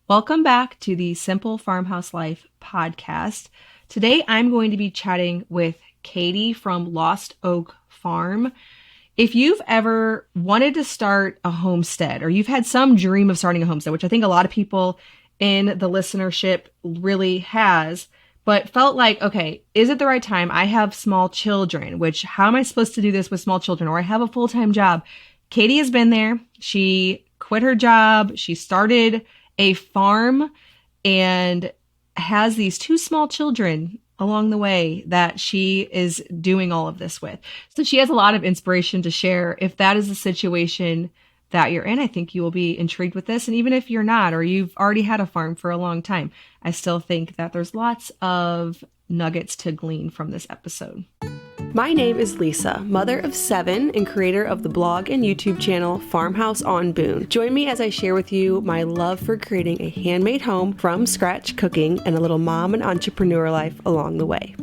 Welcome back to the Simple Farmhouse Life podcast. Today I'm going to be chatting with Katie from Lost Oak Farm. If you've ever wanted to start a homestead or you've had some dream of starting a homestead, which I think a lot of people in the listenership really has, but felt like, okay, is it the right time? I have small children, which how am I supposed to do this with small children? Or I have a full-time job. Katie has been there. She quit her job. She started a farm and has these two small children along the way that she is doing all of this with. So she has a lot of inspiration to share. If that is the situation that you're in, I think you will be intrigued with this. And even if you're not, or you've already had a farm for a long time, I still think that there's lots of nuggets to glean from this episode. My name is Lisa, mother of 7 and creator of the blog and YouTube channel Farmhouse on Boone. Join me as I share with you my love for creating a handmade home from scratch cooking and a little mom and entrepreneur life along the way.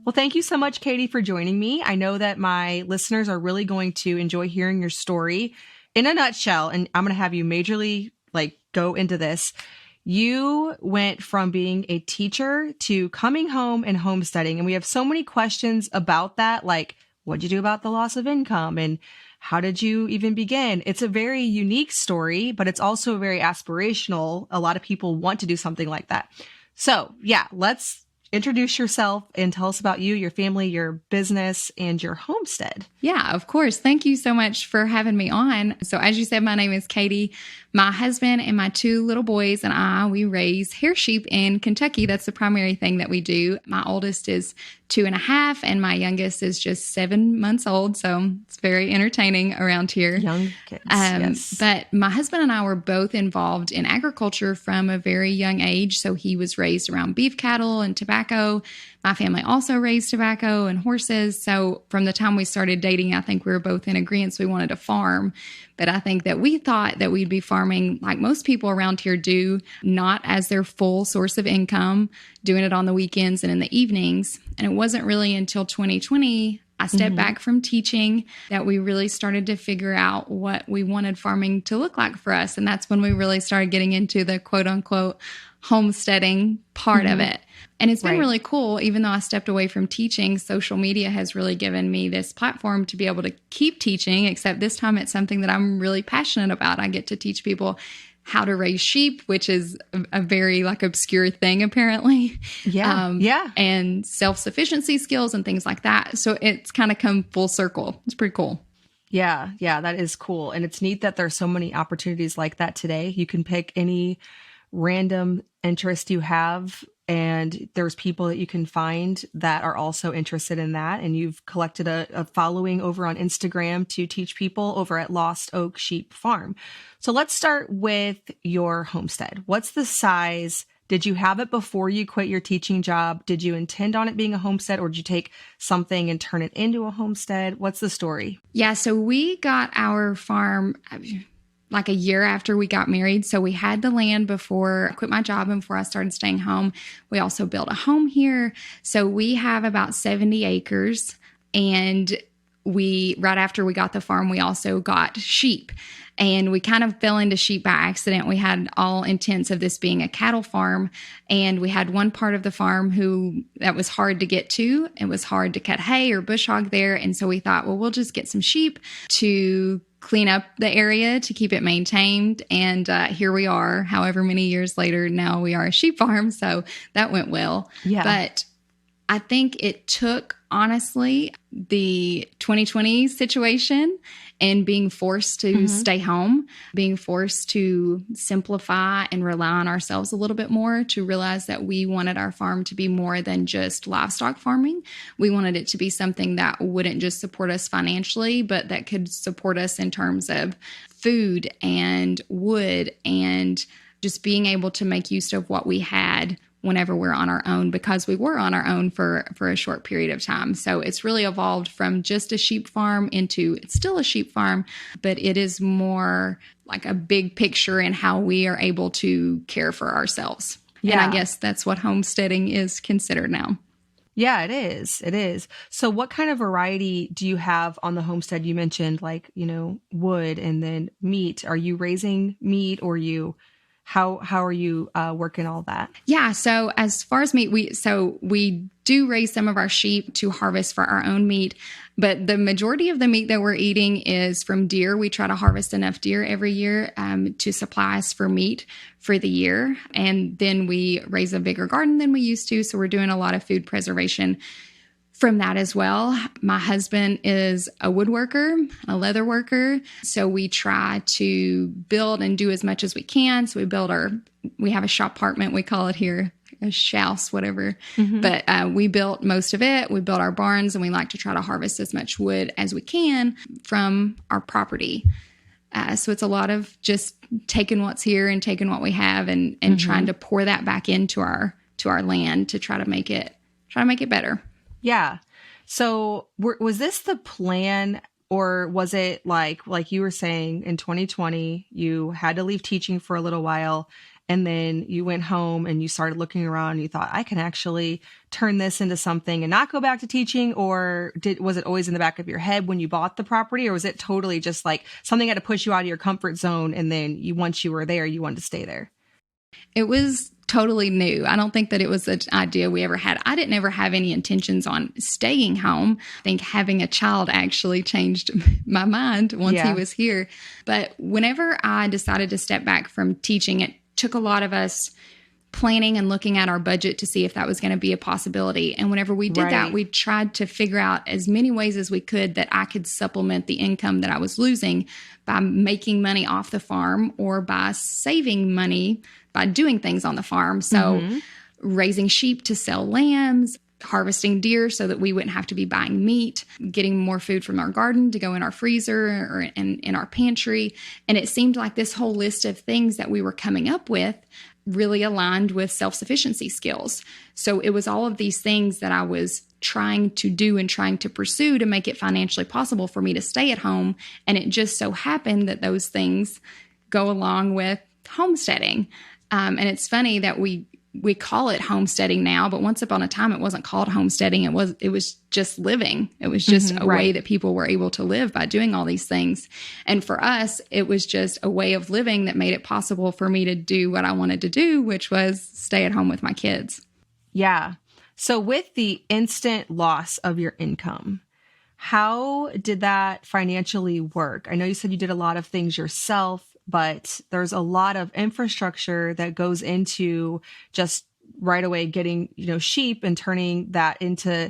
Well, thank you so much, Katie, for joining me. I know that my listeners are really going to enjoy hearing your story. In a nutshell, and I'm going to have you majorly go into this. You went from being a teacher to coming home and homesteading. And we have so many questions about that. Like, what'd you do about the loss of income? And how did you even begin? It's a very unique story, but it's also very aspirational. A lot of people want to do something like that. So yeah, let's introduce yourself and tell us about you, your family, your business, and your homestead. Yeah, of course. Thank you so much for having me on. So as you said, my name is Katie. My husband and my 2 little boys and we raise hair sheep in Kentucky. That's the primary thing that we do. My oldest is 2.5 and my youngest is just 7 months old. So it's very entertaining around here. Young kids, yes. But my husband and I were both involved in agriculture from a very young age. So he was raised around beef cattle and tobacco. My family also raised tobacco and horses. So from the time we started dating, I think we were both in agreement we wanted to farm. But I think that we thought that we'd be farming like most people around here do, not as their full source of income, doing it on the weekends and in the evenings. And it wasn't really until 2020 I stepped back from teaching that we really started to figure out what we wanted farming to look like for us. And that's when we really started getting into the quote unquote homesteading part of it. And it's been really cool. Even though I stepped away from teaching, social media has really given me this platform to be able to keep teaching, except this time it's something that I'm really passionate about. I get to teach people how to raise sheep, which is a very obscure thing, apparently. Yeah. And self-sufficiency skills and things like that. So it's kind of come full circle. It's pretty cool. Yeah, that is cool. And it's neat that there's so many opportunities like that today. You can pick any random interest you have, and there's people that you can find that are also interested in that. And you've collected a following over on Instagram to teach people over at Lost Oak Sheep Farm. So let's start with your homestead. What's the size? Did you have it before you quit your teaching job? Did you intend on it being a homestead, or did you take something and turn it into a homestead? What's the story? Yeah, so we got our farm a year after we got married. So we had the land before I quit my job and before I started staying home. We also built a home here. So we have about 70 acres. And right after we got the farm, we also got sheep. And we kind of fell into sheep by accident. We had all intents of this being a cattle farm. And we had one part of the farm that was hard to get to. It was hard to cut hay or bush hog there. And so we thought, well, we'll just get some sheep to clean up the area to keep it maintained. And here we are, however many years later, now we are a sheep farm. So that went well. Yeah. But I think it took, honestly, the 2020 situation and being forced to stay home, being forced to simplify and rely on ourselves a little bit more, to realize that we wanted our farm to be more than just livestock farming. We wanted it to be something that wouldn't just support us financially, but that could support us in terms of food and wood and just being able to make use of what we had whenever we're on our own, because we were on our own for a short period of time. So it's really evolved from just a sheep farm into, it's still a sheep farm, but it is more like a big picture in how we are able to care for ourselves. Yeah. And I guess that's what homesteading is considered now. Yeah, it is. It is. So what kind of variety do you have on the homestead? You mentioned like, wood and then meat. Are you raising meat or how are you working all that? Yeah. So as far as meat, we do raise some of our sheep to harvest for our own meat, but the majority of the meat that we're eating is from deer. We try to harvest enough deer every year to supply us for meat for the year. And then we raise a bigger garden than we used to. So we're doing a lot of food preservation from that as well. My husband is a woodworker, a leather worker. So we try to build and do as much as we can. So we have a shop apartment, we call it here, a house, whatever. Mm-hmm. But we built most of it. We built our barns, and we like to try to harvest as much wood as we can from our property. So it's a lot of just taking what's here and taking what we have and mm-hmm. trying to pour that back into our land to try to make it better. Yeah. So was this the plan, or was it like you were saying in 2020, you had to leave teaching for a little while and then you went home and you started looking around and you thought, I can actually turn this into something and not go back to teaching? Or was it always in the back of your head when you bought the property, or was it totally just like something had to push you out of your comfort zone and then once you were there, you wanted to stay there? It was totally new. I don't think that it was an idea we ever had. I didn't ever have any intentions on staying home. I think having a child actually changed my mind once he was here. But whenever I decided to step back from teaching, it took a lot of us planning and looking at our budget to see if that was going to be a possibility. And whenever we did that, we tried to figure out as many ways as we could that I could supplement the income that I was losing by making money off the farm or by saving money by doing things on the farm. So raising sheep to sell lambs, harvesting deer so that we wouldn't have to be buying meat, getting more food from our garden to go in our freezer or in our pantry. And it seemed like this whole list of things that we were coming up with really aligned with self-sufficiency skills. So it was all of these things that I was trying to do and trying to pursue to make it financially possible for me to stay at home. And it just so happened that those things go along with homesteading. And it's funny that we call it homesteading now, but once upon a time, it wasn't called homesteading. It was just living. It was just a way that people were able to live by doing all these things. And for us, it was just a way of living that made it possible for me to do what I wanted to do, which was stay at home with my kids. Yeah. So with the instant loss of your income, how did that financially work? I know you said you did a lot of things yourself, but there's a lot of infrastructure that goes into just right away getting, sheep and turning that into,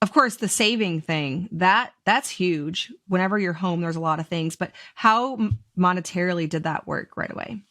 of course, the saving thing. That's huge. Whenever you're home, there's a lot of things, but how monetarily did that work right away?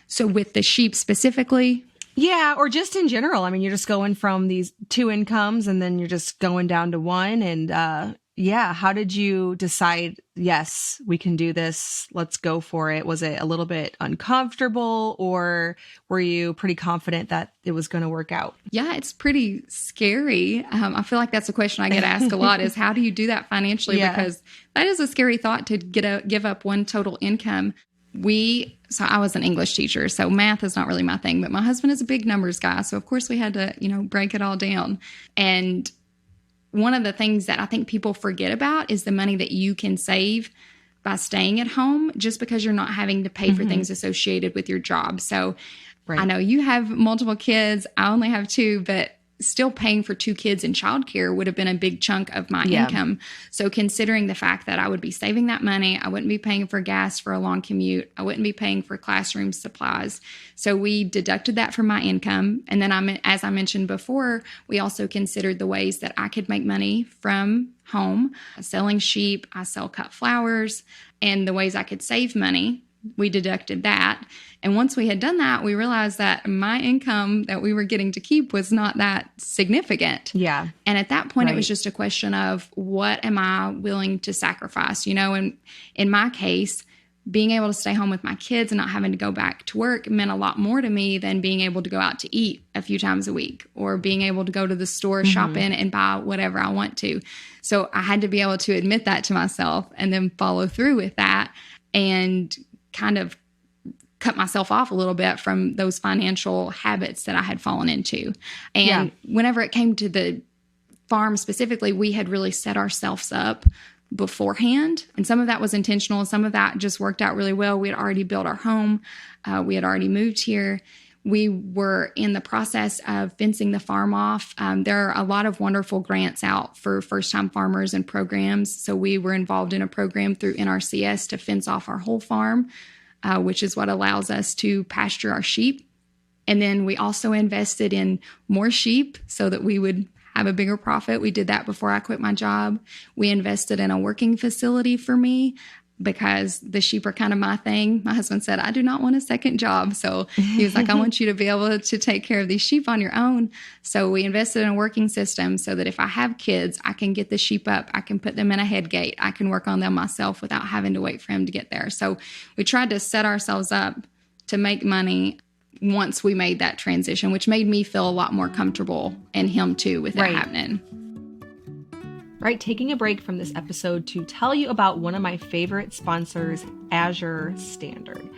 So with the sheep specifically? Yeah, or just in general. I mean, you're just going from these two incomes and then you're just going down to one. And how did you decide, yes, we can do this, let's go for it? Was it a little bit uncomfortable, or were you pretty confident that it was going to work out? Yeah, it's pretty scary. I feel like that's a question I get asked a lot is how do you do that financially? Yeah. Because that is a scary thought to give up one total income. So I was an English teacher, so math is not really my thing, but my husband is a big numbers guy. So of course we had to, break it all down. And one of the things that I think people forget about is the money that you can save by staying at home just because you're not having to pay for things associated with your job. So I know you have multiple kids. I only have two, but still paying for two kids in childcare would have been a big chunk of my income. So considering the fact that I would be saving that money, I wouldn't be paying for gas for a long commute. I wouldn't be paying for classroom supplies. So we deducted that from my income. And then as I mentioned before, we also considered the ways that I could make money from home, selling sheep. I sell cut flowers, and the ways I could save money. We deducted that. And once we had done that, we realized that my income that we were getting to keep was not that significant. Yeah. And at that point, it was just a question of what am I willing to sacrifice? And in my case, being able to stay home with my kids and not having to go back to work meant a lot more to me than being able to go out to eat a few times a week or being able to go to the store, shop in, and buy whatever I want to. So I had to be able to admit that to myself and then follow through with that and kind of cut myself off a little bit from those financial habits that I had fallen into. And whenever it came to the farm specifically, we had really set ourselves up beforehand. And some of that was intentional. Some of that just worked out really well. We had already built our home. We had already moved here. We were in the process of fencing the farm off. There are a lot of wonderful grants out for first-time farmers and programs. So we were involved in a program through NRCS to fence off our whole farm, which is what allows us to pasture our sheep. And then we also invested in more sheep so that we would have a bigger profit. We did that before I quit my job. We invested in a working facility for me because the sheep are kind of my thing. My husband said, I do not want a second job. So he was like, I want you to be able to take care of these sheep on your own. So we invested in a working system so that if I have kids, I can get the sheep up. I can put them in a head gate. I can work on them myself without having to wait for him to get there. So we tried to set ourselves up to make money once we made that transition, which made me feel a lot more comfortable, and him too, with that happening. Right, taking a break from this episode to tell you about one of my favorite sponsors, Azure Standard.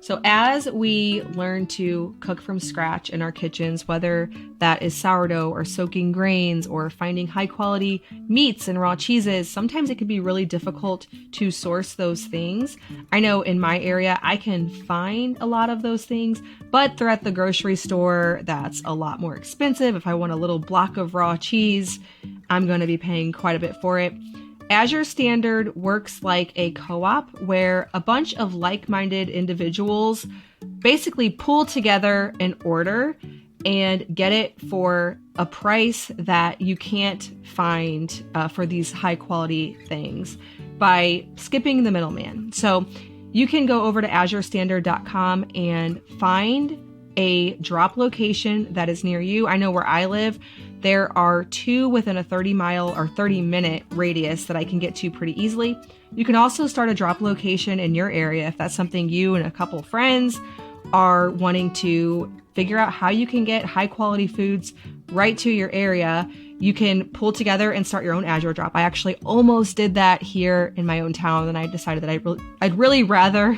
So as we learn to cook from scratch in our kitchens, whether that is sourdough or soaking grains or finding high quality meats and raw cheeses, sometimes it can be really difficult to source those things. I know in my area, I can find a lot of those things, but they're at the grocery store. That's a lot more expensive. If I want a little block of raw cheese, I'm going to be paying quite a bit for it. Azure Standard works like a co-op where a bunch of like-minded individuals basically pull together an order and get it for a price that you can't find for these high-quality things by skipping the middleman. So you can go over to azurestandard.com and find a drop location that is near you. I know where I live, there are 2 within a 30-mile or 30-minute radius that I can get to pretty easily. You can also start a drop location in your area if that's something you and a couple friends are wanting to figure out how you can get high-quality foods right to your area. You can pull together and start your own Azure drop. I actually almost did that here in my own town, and I decided that I'd really rather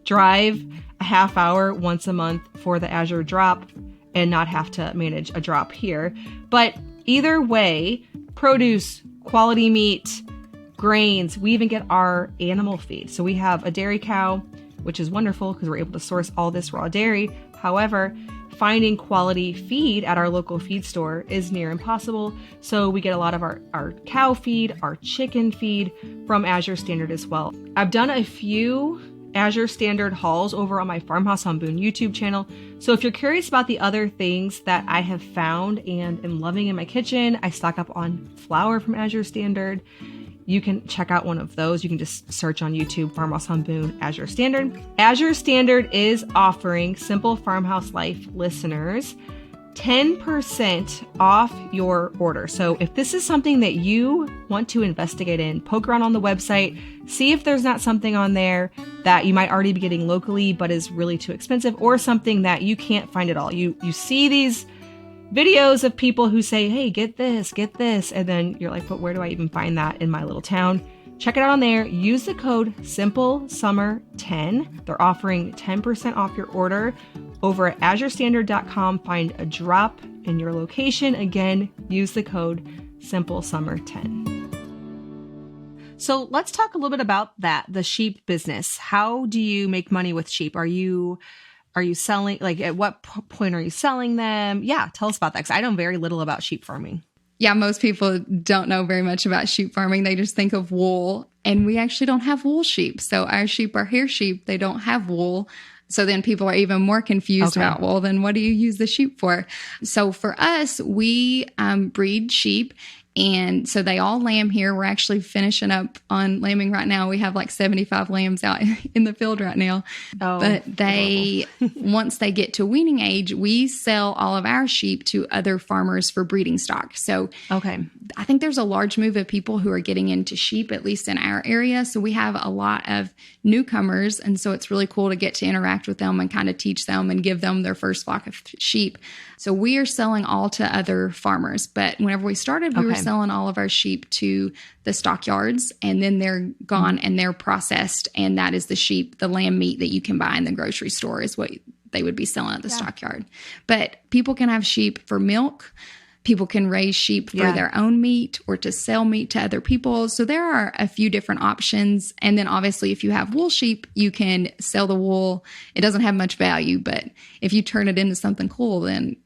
drive a half hour once a month for the Azure drop and not have to manage a drop here. But either way, produce, quality meat, grains, we even get our animal feed. So we have a dairy cow, which is wonderful because we're able to source all this raw dairy. However, finding quality feed at our local feed store is near impossible. So we get a lot of our cow feed, our chicken feed from Azure Standard as well. I've done a few Azure Standard hauls over on my Farmhouse on Boone YouTube channel. So if you're curious about the other things that I have found and am loving in my kitchen, I stock up on flour from Azure Standard. You can check out one of those. You can just search on YouTube, Farmhouse on Boone, Azure Standard. Azure Standard is offering Simple Farmhouse Life listeners 10% off your order. So if this is something that you want to investigate in, poke around on the website, see if there's not something on there that you might already be getting locally but is really too expensive, or something that you can't find at all. You see these videos of people who say, hey, get this, and then you're like, but where do I even find that in my little town? Check it out on there. Use the code SIMPLESUMMER10. They're offering 10% off your order over at azurestandard.com. Find a drop in your location. Again, use the code SIMPLESUMMER10. So let's talk a little bit about that, the sheep business. How do you make money with sheep? Are you selling, like at what point are you selling them? Yeah, tell us about that, because I know very little about sheep farming. Yeah, most people don't know very much about sheep farming. They just think of wool, and we actually don't have wool sheep. So our sheep are hair sheep. They don't have wool. So then people are even more confused about, well, then what do you use the sheep for? So for us, we breed sheep. And so they all lamb here. We're actually finishing up on lambing right now. We have like 75 lambs out in the field right now. Oh, but they, once they get to weaning age, we sell all of our sheep to other farmers for breeding stock. So I think there's a large move of people who are getting into sheep, at least in our area. So we have a lot of newcomers. And so it's really cool to get to interact with them and kind of teach them and give them their first flock of sheep. So we are selling all to other farmers. But whenever we started, we were selling all of our sheep to the stockyards, and then they're gone and they're processed. And that is the lamb meat that you can buy in the grocery store is what they would be selling at the stockyard. But people can have sheep for milk, People can raise sheep for their own meat or to sell meat to other people. So there are a few different options. And then obviously if you have wool sheep, you can sell the wool. It doesn't have much value, but if you turn it into something cool, then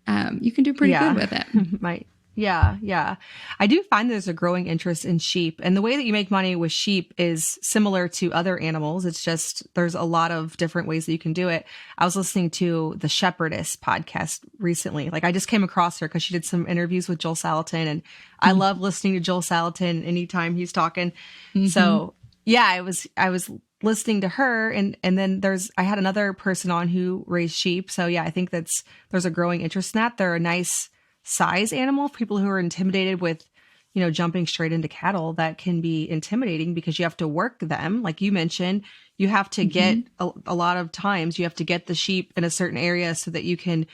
you can do pretty good with it. Right. Yeah. I do find there's a growing interest in sheep. And the way that you make money with sheep is similar to other animals. It's just there's a lot of different ways that you can do it. I was listening to the Shepherdess podcast recently. Like I just came across her because she did some interviews with Joel Salatin. And I love listening to Joel Salatin anytime he's talking. So yeah, I was listening to her and then I had another person on who raised sheep. So yeah, I think there's a growing interest in that. They're a nice size animal for people who are intimidated with, jumping straight into cattle. That can be intimidating because you have to work them. Like you mentioned, you have to get a lot of times you have to get the sheep in a certain area so that you can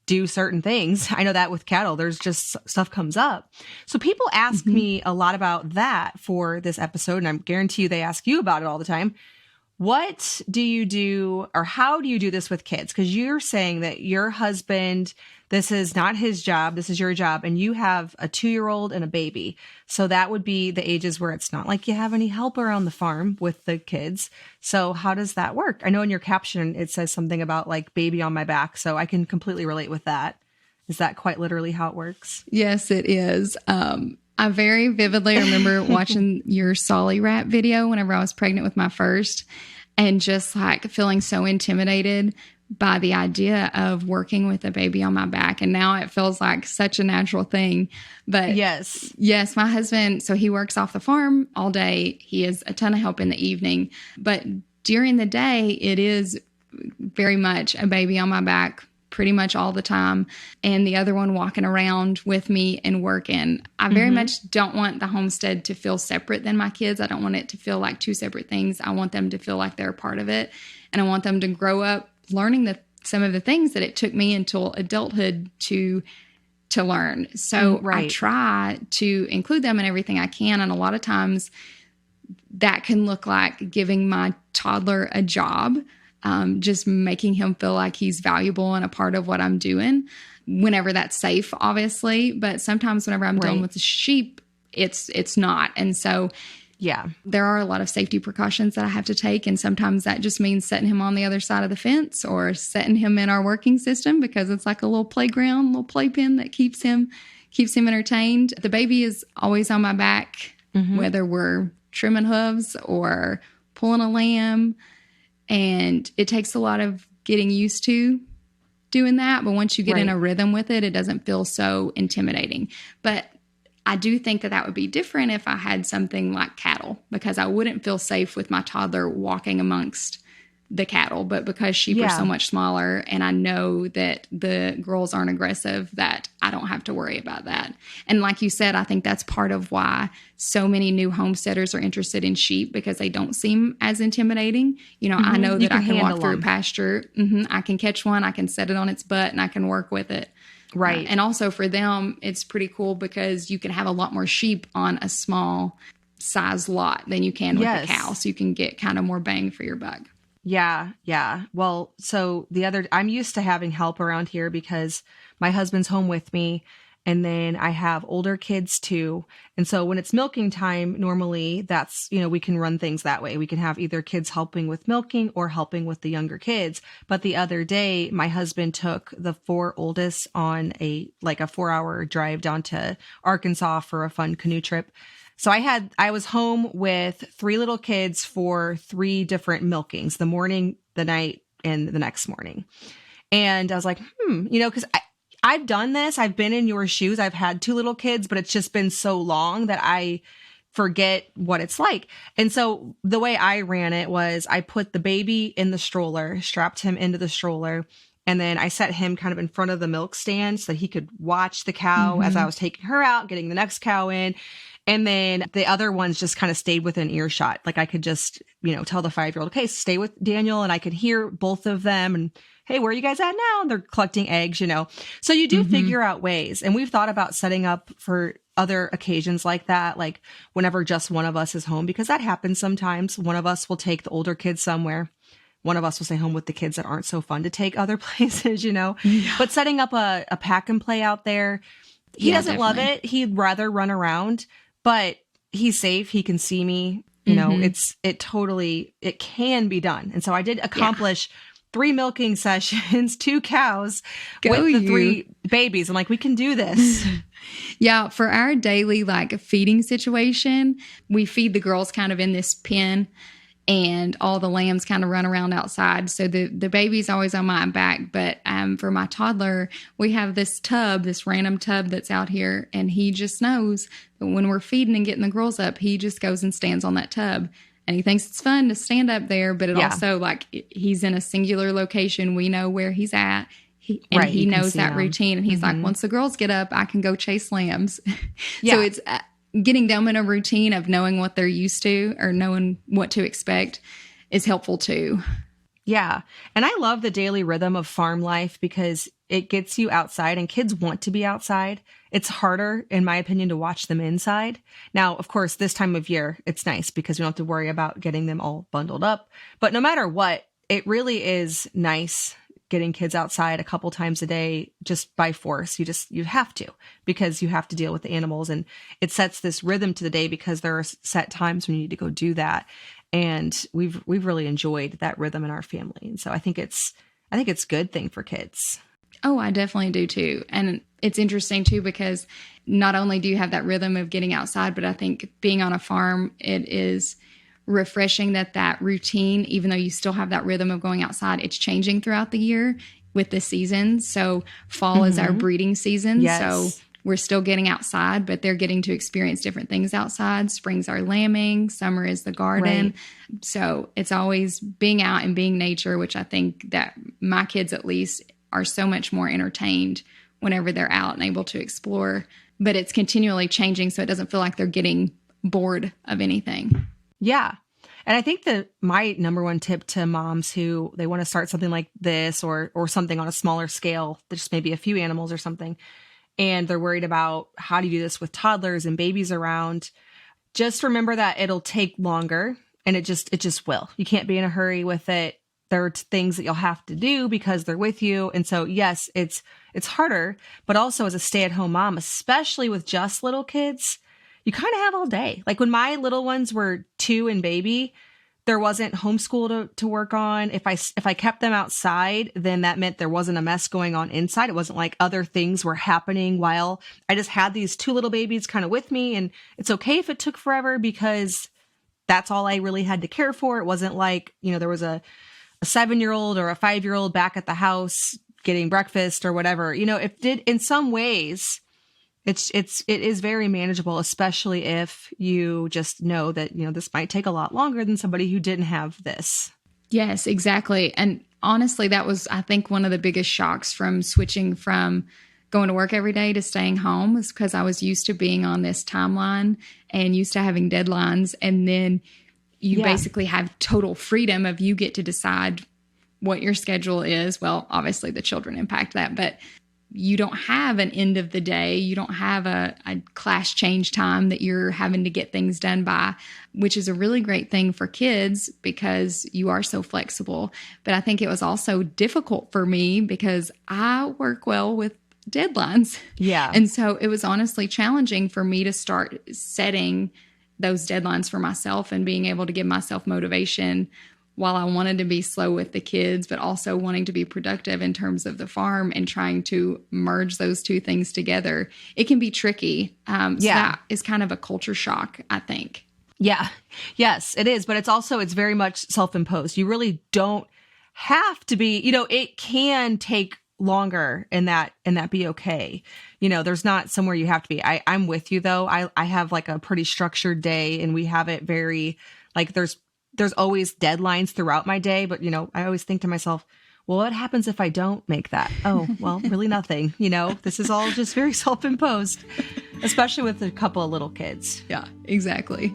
do certain things. I know that with cattle, there's just stuff comes up. So people ask me a lot about that for this episode, and I guarantee you they ask you about it all the time. What do you do or how do you do this with kids? Because you're saying that your husband, this is not his job, this is your job, and you have a 2-year-old and a baby. So that would be the ages where it's not like you have any help around the farm with the kids. So how does that work? I know in your caption, it says something about like baby on my back. So I can completely relate with that. Is that quite literally how it works? Yes, it is. I very vividly remember watching your Solly Wrap video whenever I was pregnant with my first and just like feeling so intimidated by the idea of working with a baby on my back. And now it feels like such a natural thing. But yes, my husband, so he works off the farm all day. He has a ton of help in the evening. But during the day, it is very much a baby on my back pretty much all the time, and the other one walking around with me and working. I very much don't want the homestead to feel separate than my kids. I don't want it to feel like two separate things. I want them to feel like they're a part of it, and I want them to grow up learning some of the things that it took me until adulthood to learn. So I try to include them in everything I can, and a lot of times that can look like giving my toddler a job. Just making him feel like he's valuable and a part of what I'm doing whenever that's safe, obviously. But sometimes whenever I'm dealing with the sheep, it's not. And so, there are a lot of safety precautions that I have to take. And sometimes that just means setting him on the other side of the fence or setting him in our working system because it's like a little playground, little playpen that keeps him entertained. The baby is always on my back, whether we're trimming hooves or pulling a lamb. And it takes a lot of getting used to doing that. But once you get in a rhythm with it, it doesn't feel so intimidating. But I do think that would be different if I had something like cattle, because I wouldn't feel safe with my toddler walking amongst the cattle. But because sheep are so much smaller and I know that the girls aren't aggressive, that I don't have to worry about that. And like you said, I think that's part of why so many new homesteaders are interested in sheep, because they don't seem as intimidating. I know that I can walk through a pasture. I can catch one. I can set it on its butt and I can work with it. Right. And also for them, it's pretty cool because you can have a lot more sheep on a small size lot than you can with a cow. So you can get kind of more bang for your buck. Yeah. Well, so I'm used to having help around here because my husband's home with me, and then I have older kids too. And so when it's milking time, normally that's, we can run things that way. We can have either kids helping with milking or helping with the younger kids. But the other day, my husband took the 4 oldest on a 4-hour drive down to Arkansas for a fun canoe trip. So I was home with 3 little kids for 3 different milkings, the morning, the night, and the next morning. And I was like, because I've done this. I've been in your shoes. I've had 2 little kids, but it's just been so long that I forget what it's like. And so the way I ran it was I put the baby in the stroller, strapped him into the stroller, and then I set him kind of in front of the milk stand so that he could watch the cow as I was taking her out, getting the next cow in. And then the other ones just kind of stayed within earshot. Like I could just, tell the 5-year-old, okay, stay with Daniel. And I could hear both of them. And hey, where are you guys at now? And they're collecting eggs, So you do figure out ways. And we've thought about setting up for other occasions like that, like whenever just one of us is home, because that happens sometimes. One of us will take the older kids somewhere. One of us will stay home with the kids that aren't so fun to take other places, But setting up a pack and play out there, He Yeah, doesn't love definitely. it. He'd rather run around, but he's safe. He can see me. Mm-hmm. It can be done. And so I did Yeah. accomplish 3 milking sessions, 2 cows Go with the you. 3 babies. I'm like, we can do this. Yeah, for our daily like feeding situation, we feed the girls kind of in this pen and all the lambs kind of run around outside. So the baby's always on my back. But for my toddler, we have this tub, this random tub that's out here, and he just knows that when we're feeding and getting the girls up, he just goes and stands on that tub. And he thinks it's fun to stand up there, but it Yeah. also he's in a singular location. We know where he's at. Right, He you can knows see that him. routine. And he's like, once the girls get up, I can go chase lambs. Yeah. So it's getting them in a routine of knowing what they're used to or knowing what to expect is helpful too. Yeah. And I love the daily rhythm of farm life because it gets you outside and kids want to be outside. It's harder, in my opinion, to watch them inside. Now, of course, this time of year, it's nice because we don't have to worry about getting them all bundled up. But no matter what, it really is nice getting kids outside a couple times a day just by force. You have to, because you have to deal with the animals, and it sets this rhythm to the day because there are set times when you need to go do that. And we've really enjoyed that rhythm in our family. And so I think it's a good thing for kids. Oh, I definitely do too. And it's interesting too, because not only do you have that rhythm of getting outside, but I think being on a farm, it is refreshing that routine, even though you still have that rhythm of going outside, it's changing throughout the year with the seasons. So fall is our breeding season. Yes. So we're still getting outside, but they're getting to experience different things outside. Spring's our lambing, summer is the garden. Right. So it's always being out and being nature, which I think that my kids at least are so much more entertained whenever they're out and able to explore. But it's continually changing, so it doesn't feel like they're getting bored of anything. Yeah. And I think that my number one tip to moms who they want to start something like this or something on a smaller scale, just maybe a few animals or something, and they're worried about how do you do this with toddlers and babies around, just remember that it'll take longer, and it just will. You can't be in a hurry with it. There are things that you'll have to do because they're with you. And so, yes, it's harder, but also as a stay-at-home mom, especially with just little kids, you kind of have all day. Like when my little ones were 2 and baby, there wasn't homeschool to work on. If I kept them outside, then that meant there wasn't a mess going on inside. It wasn't like other things were happening while I just had these 2 little babies kind of with me. And it's okay if it took forever because that's all I really had to care for. It wasn't like, there was a 7-year-old or a 5-year-old back at the house getting breakfast or whatever. It did in some ways. It is very manageable, especially if you just know that, this might take a lot longer than somebody who didn't have this. Yes, exactly. And honestly, that was, I think, one of the biggest shocks from switching from going to work every day to staying home, is because I was used to being on this timeline and used to having deadlines. And then you basically have total freedom of you get to decide what your schedule is. Well, obviously the children impact that, but you don't have an end of the day. You don't have a class change time that you're having to get things done by, which is a really great thing for kids because you are so flexible. But I think it was also difficult for me because I work well with deadlines. Yeah. And so it was honestly challenging for me to start setting those deadlines for myself and being able to give myself motivation while I wanted to be slow with the kids, but also wanting to be productive in terms of the farm and trying to merge those two things together. It can be tricky. So that is kind of a culture shock, I think. Yeah. Yes, it is. But it's very much self-imposed. You really don't have to be, it can take longer and that be okay. There's not somewhere you have to be. I'm with you though. I have like a pretty structured day, and we have it very like there's always deadlines throughout my day, but I always think to myself, well, what happens if I don't make that? Oh, well, really nothing. This is all just very self-imposed, especially with a couple of little kids. Yeah, exactly.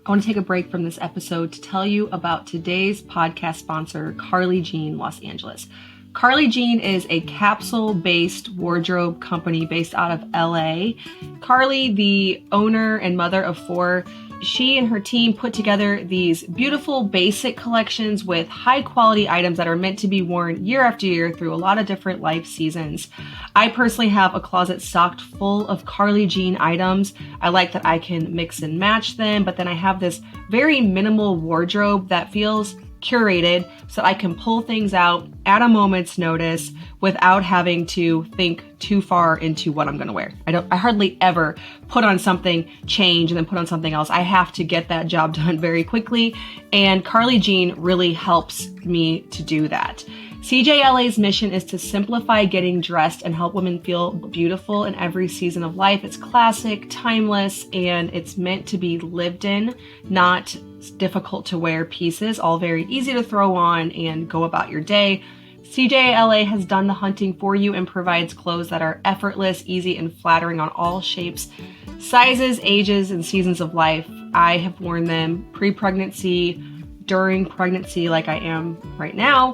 I want to take a break from this episode to tell you about today's podcast sponsor, Carly Jean Los Angeles. Carly Jean is a capsule-based wardrobe company based out of LA. Carly, the owner and mother of 4, she and her team put together these beautiful basic collections with high quality items that are meant to be worn year after year through a lot of different life seasons. I personally have a closet stocked full of Carly Jean items. I like that I can mix and match them, but then I have this very minimal wardrobe that feels curated so I can pull things out at a moment's notice without having to think too far into what I'm going to wear. I hardly ever put on something, change, and then put on something else. I have to get that job done very quickly, and Carly Jean really helps me to do that. CJLA's mission is to simplify getting dressed and help women feel beautiful in every season of life. It's classic, timeless, and it's meant to be lived in, not difficult to wear pieces, all very easy to throw on and go about your day. CJLA has done the hunting for you and provides clothes that are effortless, easy, and flattering on all shapes, sizes, ages, and seasons of life. I have worn them pre-pregnancy, during pregnancy like I am right now,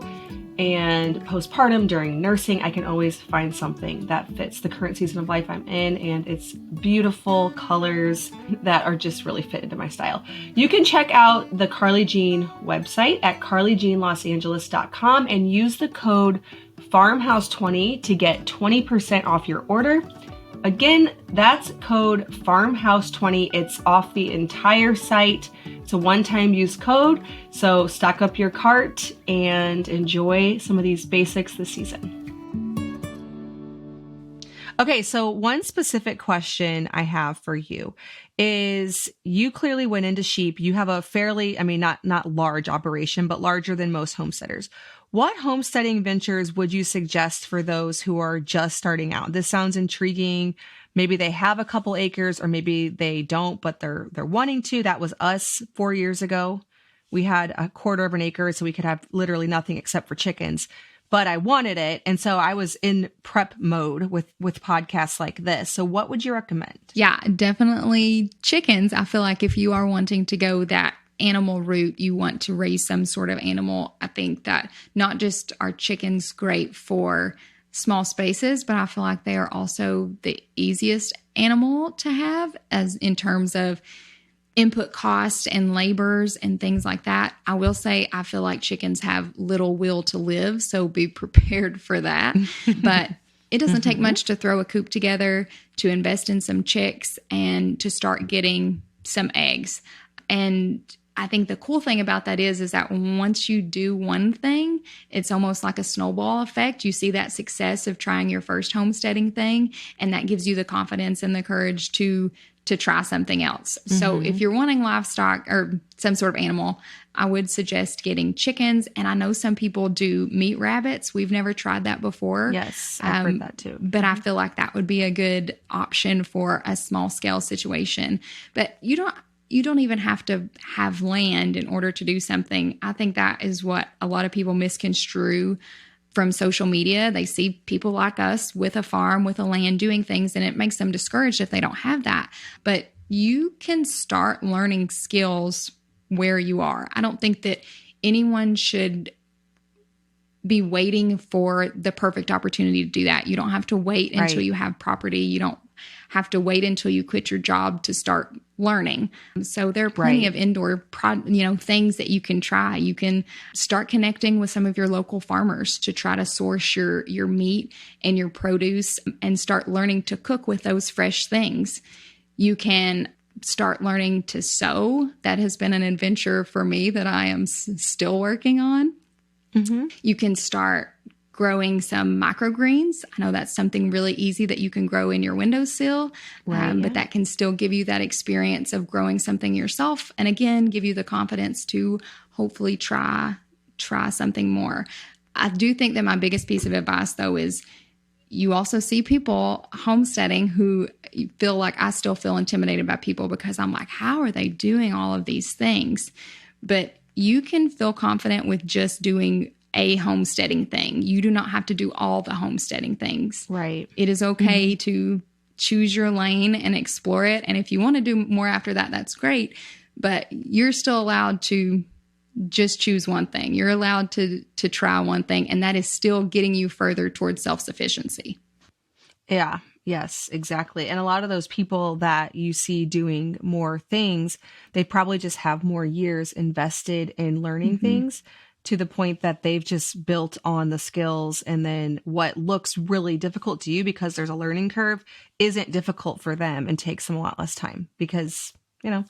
and postpartum, during nursing. I can always find something that fits the current season of life I'm in, and it's beautiful colors that are just really fit into my style. You can check out the Carly Jean website at carlyjeanlosangeles.com and use the code farmhouse20 to get 20% off your order. Again, that's code farmhouse20. It's off the entire site. It's a one-time use code, so stock up your cart and enjoy some of these basics this season. Okay, so one specific question I have for you is, you clearly went into sheep. You have a fairly, not large operation, but larger than most homesteaders. What homesteading ventures would you suggest for those who are just starting out? This sounds intriguing. Maybe they have a couple acres, or maybe they don't, but they're wanting to. That was us 4 years ago. We had a quarter of an acre, so we could have literally nothing except for chickens. But I wanted it, and so I was in prep mode with podcasts like this. So what would you recommend? Yeah, definitely chickens. I feel like if you are wanting to go that animal route, you want to raise some sort of animal. I think that not just are chickens great for small spaces, but I feel like they are also the easiest animal to have, as in terms of input costs and labors and things like that. I will say, I feel like chickens have little will to live, so be prepared for that. But it doesn't take much to throw a coop together, to invest in some chicks, and to start getting some eggs. And I think the cool thing about that is that once you do one thing, it's almost like a snowball effect. You see that success of trying your first homesteading thing, and that gives you the confidence and the courage to try something else. So if you're wanting livestock or some sort of animal, I would suggest getting chickens. And I know some people do meat rabbits. We've never tried that before. Yes, I've heard that too. But I feel like that would be a good option for a small scale situation. But you don't even have to have land in order to do something. I think that is what a lot of people misconstrue from social media. They see people like us with a farm, with a land, doing things, and it makes them discouraged if they don't have that. But you can start learning skills where you are. I don't think that anyone should be waiting for the perfect opportunity to do that. You don't have to wait until you have property. You don't have to wait until you quit your job to start learning. So there are plenty of indoor things that you can try. You can start connecting with some of your local farmers to try to source your meat and your produce, and start learning to cook with those fresh things. You can start learning to sew. That has been an adventure for me that I am still working on. You can start growing some microgreens. I know that's something really easy that you can grow in your windowsill, but that can still give you that experience of growing something yourself. And again, give you the confidence to hopefully try something more. I do think that my biggest piece of advice, though, is you also see people homesteading who feel like, I still feel intimidated by people because I'm like, how are they doing all of these things? But you can feel confident with just doing a homesteading thing. You do not have to do all the homesteading things. Right. It is okay to choose your lane and explore it. And if you want to do more after that, that's great. But you're still allowed to just choose one thing. You're allowed to try one thing, and that is still getting you further towards self-sufficiency. Yeah. Yes, exactly. And a lot of those people that you see doing more things, they probably just have more years invested in learning Hmm. things to the point that they've just built on the skills. And then what looks really difficult to you because there's a learning curve isn't difficult for them and takes them a lot less time because, you know,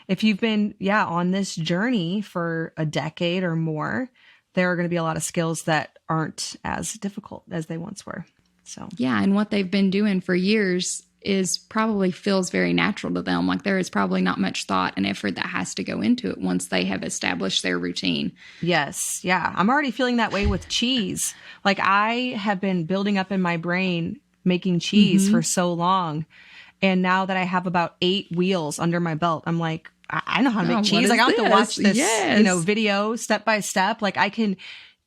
if you've been, on this journey for a decade or more, there are going to be a lot of skills that aren't as difficult as they once were. So, Yeah. And what they've been doing for years is probably feels very natural to them. Like there is probably not much thought and effort that has to go into it once they have established their routine. yes. Yeah. I'm already feeling that way with cheese. Like I have been building up in my brain making cheese for so long. And now that I have about 8 wheels under my belt, I'm like, I know how to make Oh, what cheese. is Like I don't have to watch this? this, Yes. video step by step. Like I can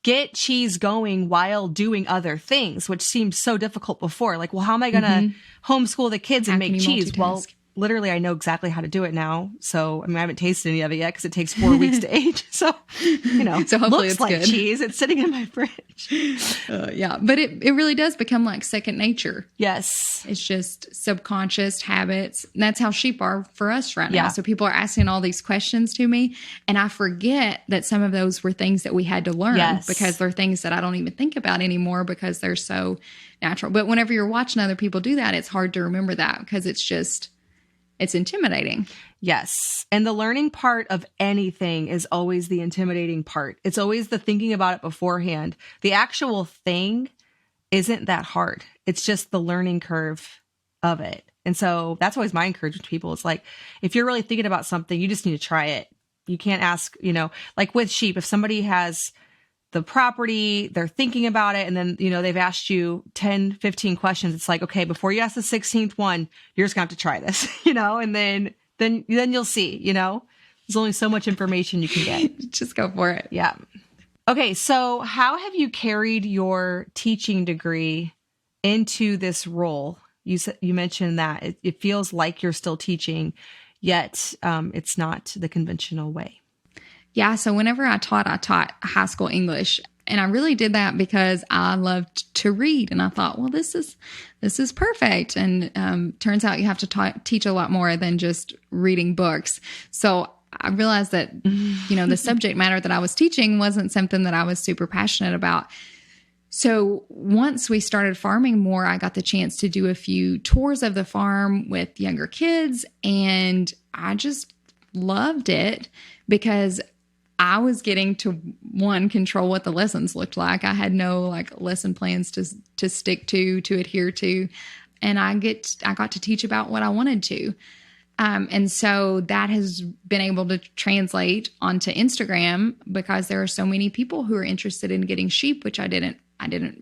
get cheese going while doing other things, which seemed so difficult before. Like, well, how am I going to homeschool the kids and How can make you cheese? Well, multitask? literally, I know exactly how to do it now. So, I mean, I haven't tasted any of it yet because it takes 4 weeks to age. So, So hopefully looks it's like good. cheese. It's sitting in my fridge. Yeah. But it really does become like second nature. Yes. It's just subconscious habits. And that's how sheep are for us right now. Yeah. So people are asking all these questions to me, and I forget that some of those were things that we had to learn Yes. because they're things that I don't even think about anymore because they're so natural. But whenever you're watching other people do that, it's hard to remember that because it's intimidating. Yes. And the learning part of anything is always the intimidating part. It's always the thinking about it beforehand. The actual thing isn't that hard. It's just the learning curve of it. And so that's always my encouragement to people. It's like, if you're really thinking about something, you just need to try it. You can't ask, like with sheep, if somebody has the property, they're thinking about it, and then, they've asked you 10, 15 questions. It's like, okay, before you ask the 16th one, you're just gonna have to try this, and then you'll see, there's only so much information you can get. Just go for it. Yeah. Okay. So how have you carried your teaching degree into this role? You mentioned that it feels like you're still teaching, yet it's not the conventional way. Yeah. So whenever I taught high school English, and I really did that because I loved to read. And I thought, well, this is perfect. And turns out you have to teach a lot more than just reading books. So I realized that, the subject matter that I was teaching wasn't something that I was super passionate about. So once we started farming more, I got the chance to do a few tours of the farm with younger kids. And I just loved it because I was getting to, one, control what the lessons looked like. I had no lesson plans to stick to adhere to. And I got to teach about what I wanted to. And so that has been able to translate onto Instagram because there are so many people who are interested in getting sheep, which I didn't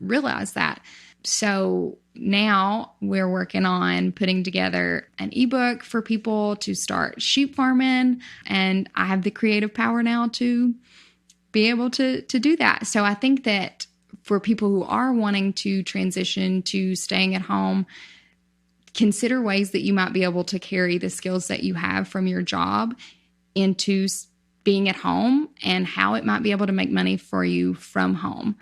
realize that. So now we're working on putting together an ebook for people to start sheep farming. And I have the creative power now to be able to do that. So I think that for people who are wanting to transition to staying at home, consider ways that you might be able to carry the skills that you have from your job into being at home and how it might be able to make money for you from home.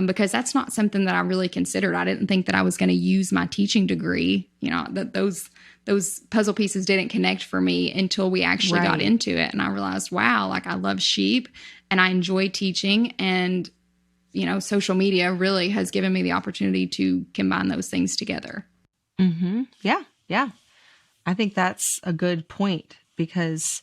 Because that's not something that I really considered. I didn't think that I was going to use my teaching degree, that those puzzle pieces didn't connect for me until we actually got into it. And I realized, wow, I love sheep and I enjoy teaching, and, social media really has given me the opportunity to combine those things together. Mm-hmm. Yeah. Yeah. I think that's a good point because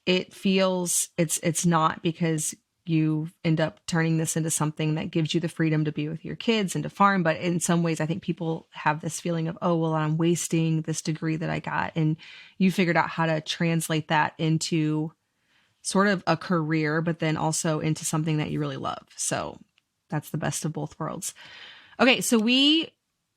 it feels it's not because you end up turning this into something that gives you the freedom to be with your kids and to farm. But in some ways, I think people have this feeling of, oh, well, I'm wasting this degree that I got. And you figured out how to translate that into sort of a career, but then also into something that you really love. So that's the best of both worlds. Okay. So we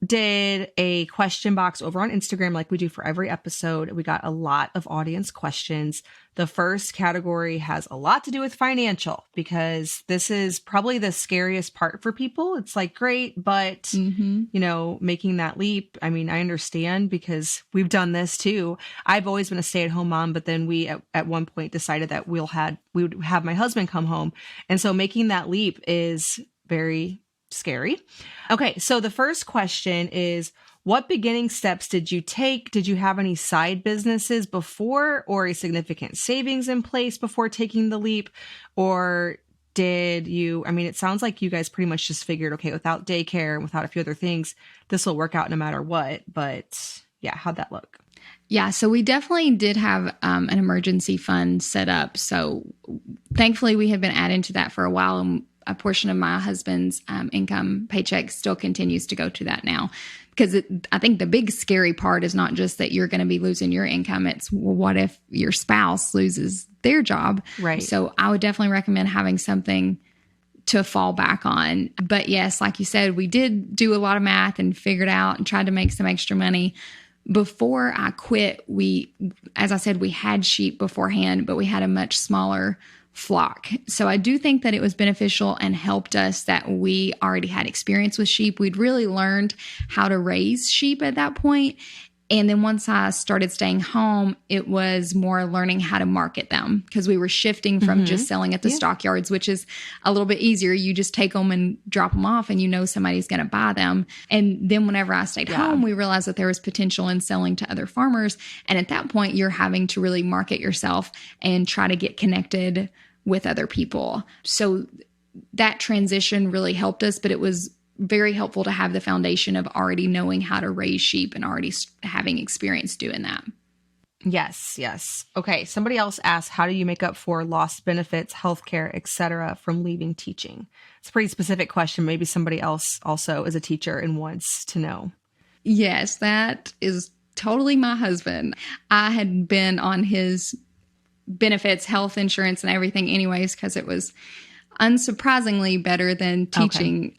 did a question box over on Instagram like we do for every episode. We got a lot of audience questions. The first category has a lot to do with financial because this is probably the scariest part for people. It's like, great, but making that leap. I mean, I understand because we've done this too. I've always been a stay-at-home mom, but then we at one point decided that we would have my husband come home. And so making that leap is very scary. Okay, so the first question is, What beginning steps did you take? Did you have any side businesses before or a significant savings in place before taking the leap? Or did you, I mean, it sounds like you guys pretty much just figured, okay, without daycare and without a few other things, this will work out no matter what. But yeah, how'd that look? Yeah, so we definitely did have an emergency fund set up. So thankfully, we had been adding to that for a while, and a portion of my husband's income paycheck still continues to go to that now. Because I think the big scary part is not just that you're going to be losing your income. It's, well, what if your spouse loses their job? Right. So I would definitely recommend having something to fall back on. But yes, like you said, we did do a lot of math and figured out and tried to make some extra money. Before I quit, as I said, we had sheep beforehand, but we had a much smaller flock. So I do think that it was beneficial and helped us that we already had experience with sheep. We'd really learned how to raise sheep at that point. And then once I started staying home, it was more learning how to market them, because we were shifting from just selling at the stockyards, which is a little bit easier. You just take them and drop them off and you know somebody's going to buy them. And then whenever I stayed home, we realized that there was potential in selling to other farmers. And at that point, you're having to really market yourself and try to get connected with other people. So that transition really helped us, but it was very helpful to have the foundation of already knowing how to raise sheep and already having experience doing that. Yes, yes. Okay, somebody else asked, how do you make up for lost benefits, healthcare, etc., from leaving teaching? It's a pretty specific question. Maybe somebody else also is a teacher and wants to know. Yes, that is totally my husband. I had been on his benefits, health insurance, and everything anyways, because it was unsurprisingly better than teaching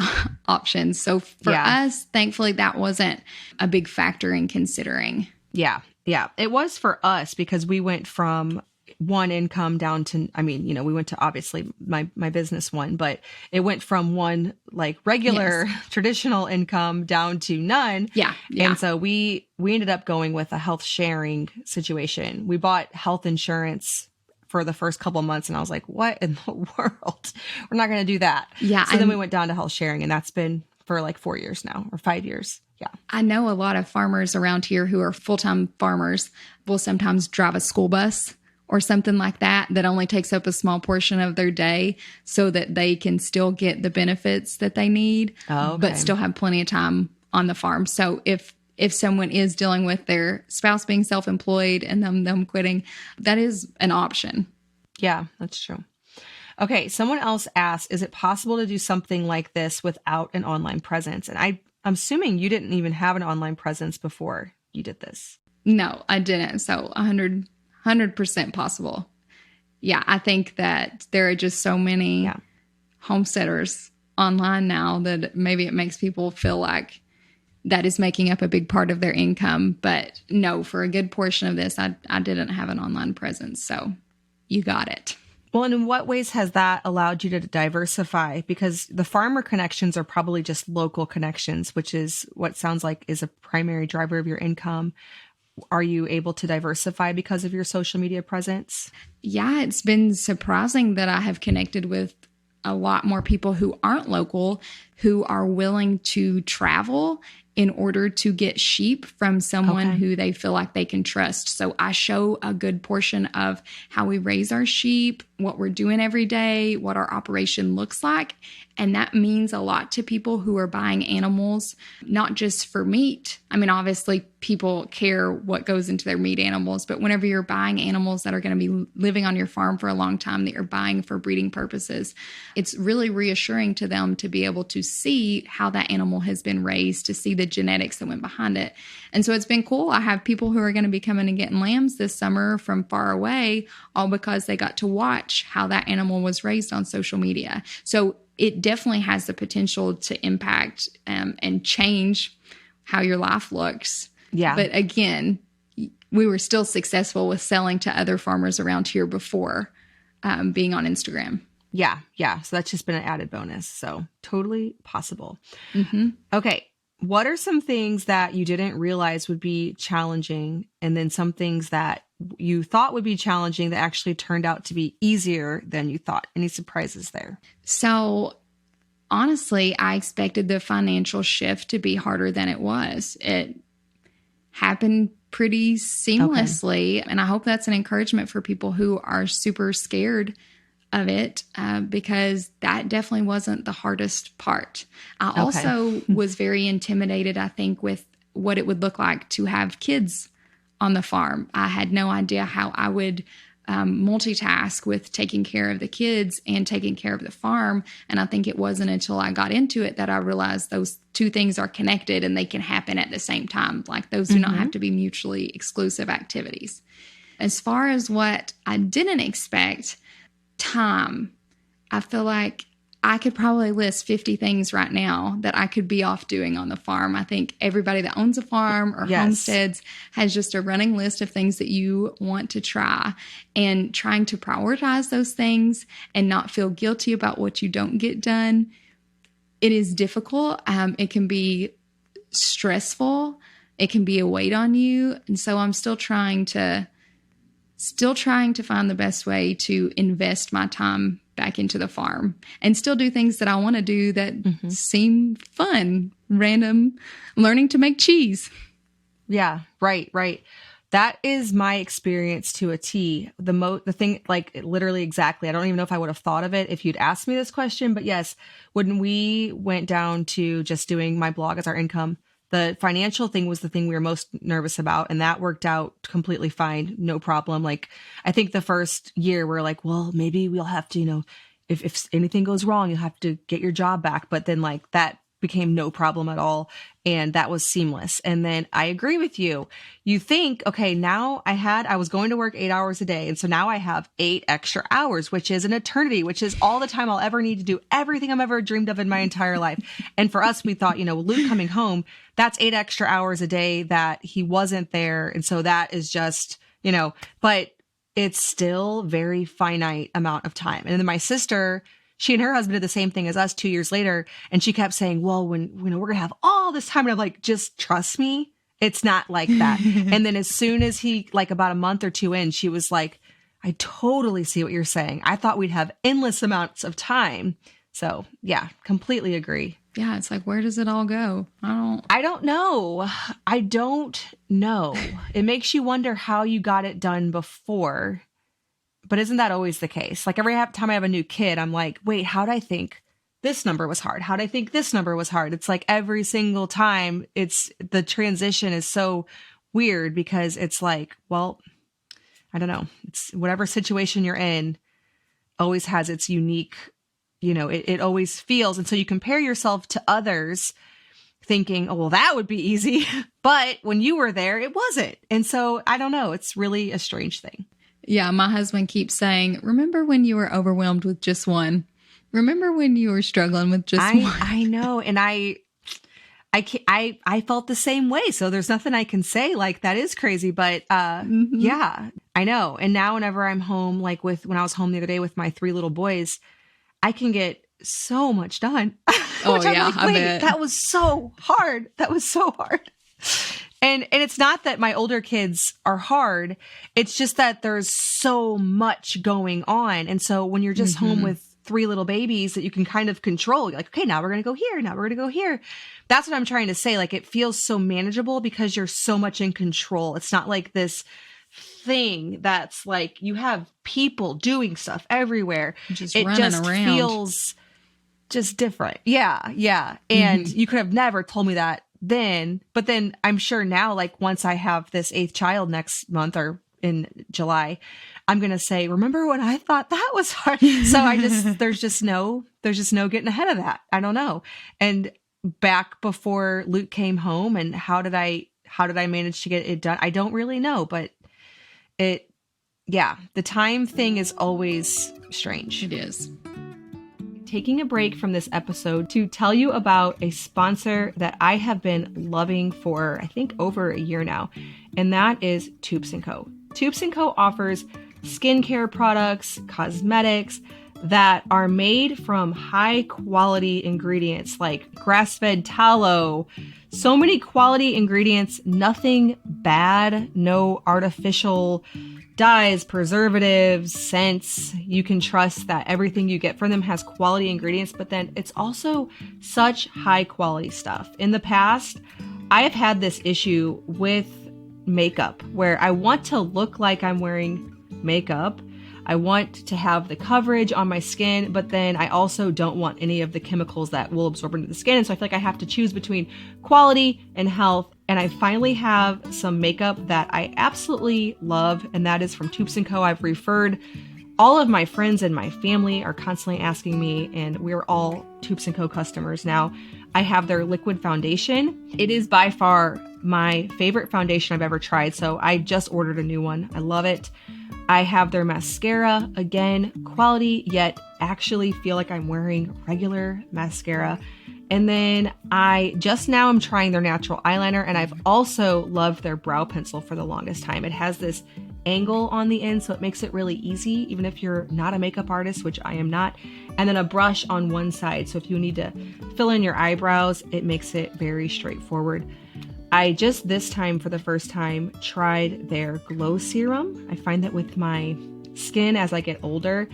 options. So for us, thankfully, that wasn't a big factor in considering. Yeah. Yeah. It was for us because we went from one income down to, I mean, we went to obviously my business one, but it went from one like regular traditional income down to none. Yeah. And so we ended up going with a health sharing situation. We bought health insurance for the first couple of months. And I was like, what in the world? We're not going to do that. Yeah. So then we went down to health sharing, and that's been for like 4 years now, or 5 years. Yeah. I know a lot of farmers around here who are full-time farmers will sometimes drive a school bus or something like that only takes up a small portion of their day so that they can still get the benefits that they need, but still have plenty of time on the farm. So if someone is dealing with their spouse being self-employed and them quitting, that is an option. Yeah, that's true. Okay, someone else asked, is it possible to do something like this without an online presence? And I'm assuming you didn't even have an online presence before you did this. No, I didn't. So 100% possible. Yeah, I think that there are just so many homesteaders online now that maybe it makes people feel like that is making up a big part of their income. But no, for a good portion of this, I didn't have an online presence. So you got it. Well, and in what ways has that allowed you to diversify? Because the farmer connections are probably just local connections, which is what sounds like is a primary driver of your income. Are you able to diversify because of your social media presence? Yeah, it's been surprising that I have connected with a lot more people who aren't local, who are willing to travel in order to get sheep from someone who they feel like they can trust. So I show a good portion of how we raise our sheep, what we're doing every day, what our operation looks like. And that means a lot to people who are buying animals, not just for meat. I mean, obviously people care what goes into their meat animals, but whenever you're buying animals that are going to be living on your farm for a long time, that you're buying for breeding purposes, it's really reassuring to them to be able to see how that animal has been raised, to see the genetics that went behind it. And so it's been cool. I have people who are going to be coming and getting lambs this summer from far away, all because they got to watch how that animal was raised on social media. So it definitely has the potential to impact and change how your life looks. Yeah. But again, we were still successful with selling to other farmers around here before being on Instagram. Yeah. Yeah. So that's just been an added bonus. So totally possible. Mm-hmm. Okay. What are some things that you didn't realize would be challenging, and then some things that you thought would be challenging that actually turned out to be easier than you thought? Any surprises there? So honestly, I expected the financial shift to be harder than it was. It happened pretty seamlessly. Okay. And I hope that's an encouragement for people who are super scared of it, because that definitely wasn't the hardest part. I also was very intimidated, I think, with what it would look like to have kids on the farm. I had no idea how I would multitask with taking care of the kids and taking care of the farm. And I think it wasn't until I got into it that I realized those two things are connected and they can happen at the same time. Like those do not have to be mutually exclusive activities. As far as what I didn't expect, time. I feel like I could probably list 50 things right now that I could be off doing on the farm. I think everybody that owns a farm or homesteads has just a running list of things that you want to try, and trying to prioritize those things and not feel guilty about what you don't get done. It is difficult. It can be stressful. It can be a weight on you. And so I'm still trying to find the best way to invest my time back into the farm and still do things that I want to do that seem fun, random, learning to make cheese. Yeah, right. That is my experience to a T. The thing, like literally exactly. I don't even know if I would have thought of it if you'd asked me this question, but yes, when we went down to just doing my blog as our income, the financial thing was the thing we were most nervous about. And that worked out completely fine. No problem. Like, I think the first year we're like, well, maybe we'll have to, if anything goes wrong, you'll have to get your job back. But then like that became no problem at all. And that was seamless. And then I agree with you. You think, okay, now I was going to work 8 hours a day. And so now I have 8 extra hours, which is an eternity, which is all the time I'll ever need to do everything I've ever dreamed of in my entire life. And for us, we thought, Luke coming home, that's 8 extra hours a day that he wasn't there. And so that is just, but it's still very finite amount of time. And then my sister, she and her husband did the same thing as us 2 years later. And she kept saying, well, when, we're going to have all this time. And I'm like, just trust me. It's not like that. And then as soon as he, like about a month or two in, she was like, I totally see what you're saying. I thought we'd have endless amounts of time. So yeah, completely agree. Yeah. It's like, where does it all go? I don't know. It makes you wonder how you got it done before. But isn't that always the case? Like every time I have a new kid, I'm like, wait, how'd I think this number was hard? How'd I think this number was hard? It's like every single time the transition is so weird because it's like, well, I don't know. It's whatever situation you're in always has its unique, it always feels. And so you compare yourself to others thinking, oh, well, that would be easy. But when you were there, it wasn't. And so I don't know. It's really a strange thing. Yeah, my husband keeps saying, remember when you were overwhelmed with just one? Remember when you were struggling with just one? I know. And I felt the same way. So there's nothing I can say. Like, that is crazy. But yeah, I know. And now whenever I'm home, like when I was home the other day with my 3 little boys, I can get so much done. Oh, yeah, I bet. That was so hard. And it's not that my older kids are hard. It's just that there's so much going on. And so when you're just home with 3 little babies that you can kind of control, you're like, okay, now we're going to go here. Now we're going to go here. That's what I'm trying to say. Like, it feels so manageable because you're so much in control. It's not like this thing that's like you have people doing stuff everywhere. It just feels just different. Yeah. And you could have never told me that then, but then I'm sure now, like once I have this 8th child next month or in July, I'm going to say, remember when I thought that was hard? So there's just no getting ahead of that. I don't know. And back before Luke came home, and how did I manage to get it done? I don't really know, but the time thing is always strange. It is. Taking a break from this episode to tell you about a sponsor that I have been loving for, I think, over a year now, and that is Tubes & Co. Tubes & Co. offers skincare products, cosmetics, that are made from high quality ingredients like grass-fed tallow. So many quality ingredients, nothing bad, no artificial dyes, preservatives, scents. You can trust that everything you get from them has quality ingredients, but then it's also such high quality stuff. In the past, I have had this issue with makeup where I want to look like I'm wearing makeup. I want to have the coverage on my skin, but then I also don't want any of the chemicals that will absorb into the skin. And so I feel like I have to choose between quality and health. And I finally have some makeup that I absolutely love, and that is from Tubes & Co. I've referred all of my friends and my family are constantly asking me, and we're all Tubes & Co. customers now. I have their liquid foundation. It is by far my favorite foundation I've ever tried, so I just ordered a new one. I love it. I have their mascara, again, quality, yet actually feel like I'm wearing regular mascara. And then I just now am trying their natural eyeliner, and I've also loved their brow pencil for the longest time. It has this angle on the end, so it makes it really easy, even if you're not a makeup artist, which I am not. And then a brush on one side, so if you need to fill in your eyebrows, it makes it very straightforward. I just this time, for the first time, tried their glow serum. I find that with my skin as I get older,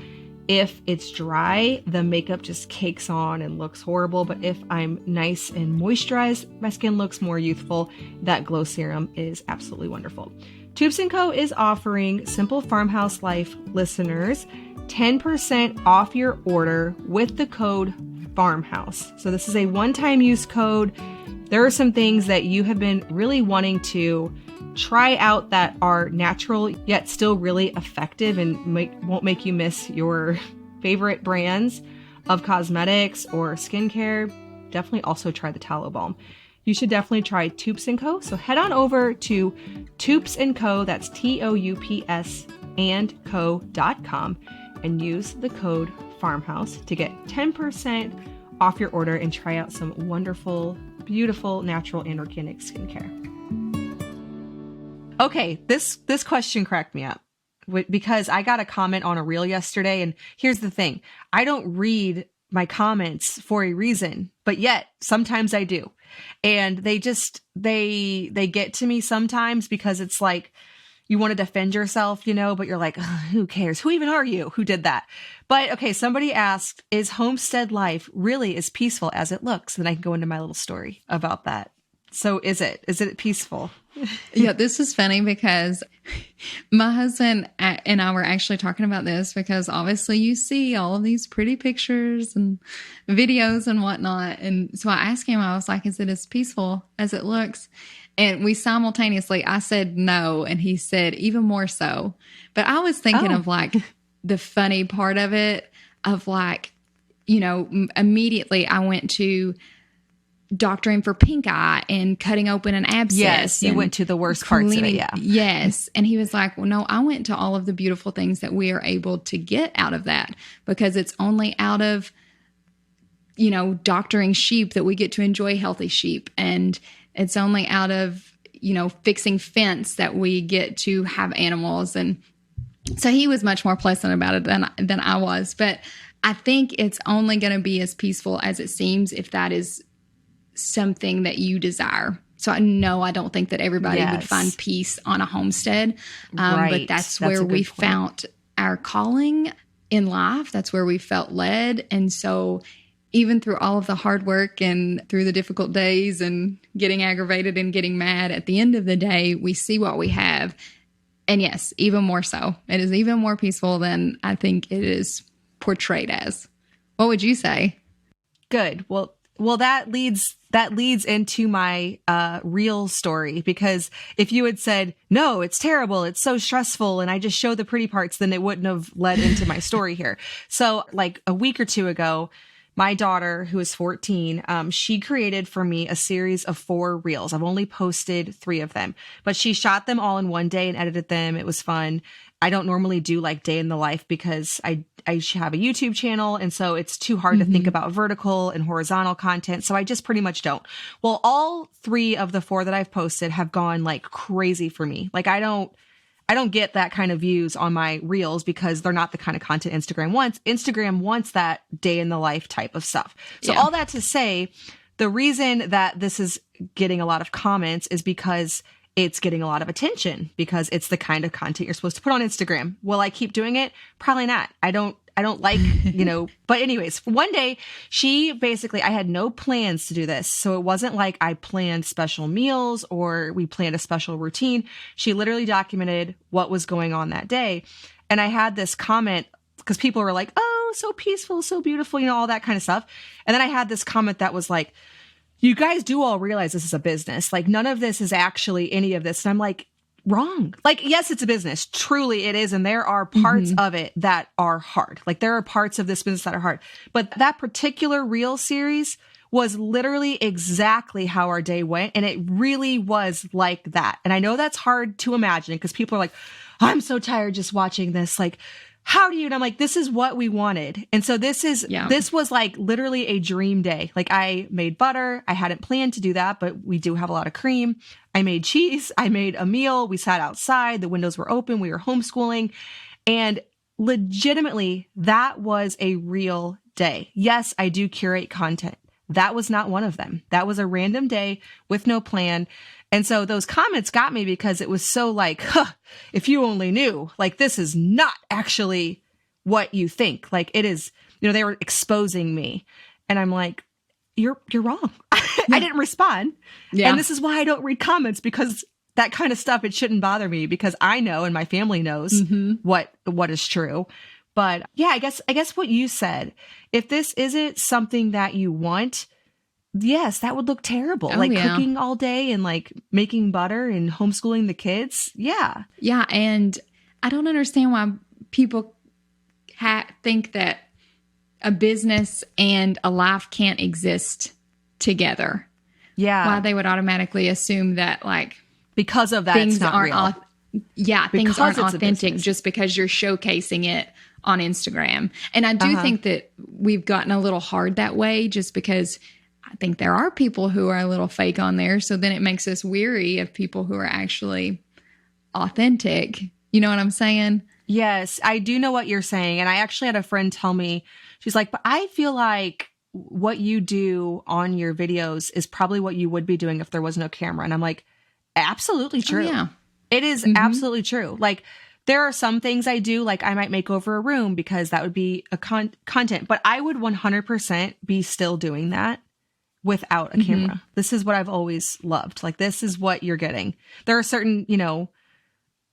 if it's dry, the makeup just cakes on and looks horrible. But if I'm nice and moisturized, my skin looks more youthful. That glow serum is absolutely wonderful. Tubes & Co. is offering Simple Farmhouse Life listeners 10% off your order with the code FARMHOUSE. So this is a one-time use code. There are some things that you have been really wanting to try out that are natural yet still really effective and won't make you miss your favorite brands of cosmetics or skincare. Definitely also try the tallow balm. You should definitely try Tubes & Co. So head on over to Tubes & Co. That's TOUPS and co.com and use the code FARMHOUSE to get 10% off your order and try out some wonderful, beautiful, natural and organic skincare. Okay, this question cracked me up because I got a comment on a reel yesterday, and here's the thing. I don't read my comments for a reason, but yet sometimes I do. And they get to me sometimes because it's like you want to defend yourself, but you're like, who cares? Who even are you? Who did that? But okay, somebody asked, is homestead life really as peaceful as it looks? And I can go into my little story about that. So is it peaceful? Yeah, this is funny because my husband and I were actually talking about this because obviously you see all of these pretty pictures and videos and whatnot. And so I asked him, I was like, is it as peaceful as it looks? And we simultaneously, I said no. And he said even more so. But I was thinking of like the funny part of it, of like, immediately I went to doctoring for pink eye and cutting open an abscess. Yes, you went to the worst parts of it, yeah. Yes. And he was like, well, no, I went to all of the beautiful things that we are able to get out of that because it's only out of, doctoring sheep that we get to enjoy healthy sheep. And it's only out of, fixing fence that we get to have animals. And so he was much more pleasant about it than I was. But I think it's only going to be as peaceful as it seems if that is something that you desire. So I don't think that everybody would find peace on a homestead. But that's where we found our calling in life. That's where we felt led. And so even through all of the hard work and through the difficult days and getting aggravated and getting mad, at the end of the day, we see what we have. And yes, even more so. It is even more peaceful than I think it is portrayed as. What would you say? Good. Well, that leads into my real story, because if you had said, no, it's terrible, it's so stressful, and I just show the pretty parts, then it wouldn't have led into my story here. So like a week or two ago, my daughter, who is 14, she created for me a series of 4 reels. I've only posted 3 of them, but she shot them all in one day and edited them. It was fun. I don't normally do like day in the life because I have a YouTube channel. And so it's too hard to think about vertical and horizontal content. So I just pretty much don't. Well, all 3 of the 4 that I've posted have gone like crazy for me. Like I I don't get that kind of views on my reels because they're not the kind of content Instagram wants. Instagram wants that day in the life type of stuff. So all that to say, the reason that this is getting a lot of comments is because it's getting a lot of attention, because it's the kind of content you're supposed to put on Instagram. Will I keep doing it? Probably not. I don't like, but anyways, one day I had no plans to do this. So it wasn't like I planned special meals or we planned a special routine. She literally documented what was going on that day. And I had this comment because people were like, oh, so peaceful, so beautiful, all that kind of stuff. And then I had this comment that was like, you guys do all realize this is a business. Like none of this is actually any of this. And I'm like, wrong. Like, yes, it's a business. Truly it is. And there are parts of it that are hard. Like there are parts of this business that are hard. But that particular reel series was literally exactly how our day went. And it really was like that. And I know that's hard to imagine because people are like, I'm so tired just watching this. Like, how do you? And I'm like, this is what we wanted. And so this was like literally a dream day. Like I made butter. I hadn't planned to do that, but we do have a lot of cream. I made cheese. I made a meal. We sat outside. The windows were open. We were homeschooling. And legitimately, that was a real day. Yes, I do curate content. That was not one of them. That was a random day with no plan. And so those comments got me because it was so like, if you only knew, like, this is not actually what you think. Like it is, they were exposing me. And I'm like, you're wrong. I didn't respond. Yeah. And this is why I don't read comments, because that kind of stuff, it shouldn't bother me because I know and my family knows what is true. But yeah, I guess what you said, if this isn't something that you want, yes, that would look terrible. Cooking all day and like making butter and homeschooling the kids. Yeah. Yeah. And I don't understand why people think that a business and a life can't exist together. Yeah. Why they would automatically assume that like because of that things it's not aren't real. Things aren't authentic just because you're showcasing it on Instagram. And I do think that we've gotten a little hard that way just because I think there are people who are a little fake on there. So then it makes us weary of people who are actually authentic. You know what I'm saying? Yes, I do know what you're saying. And I actually had a friend tell me, she's like, but I feel like what you do on your videos is probably what you would be doing if there was no camera. And I'm like, absolutely true. Oh, yeah. It is absolutely true. Like there are some things I do, like I might make over a room because that would be a content, but I would 100% be still doing that without a camera. This is what I've always loved. Like this is what you're getting. There are certain,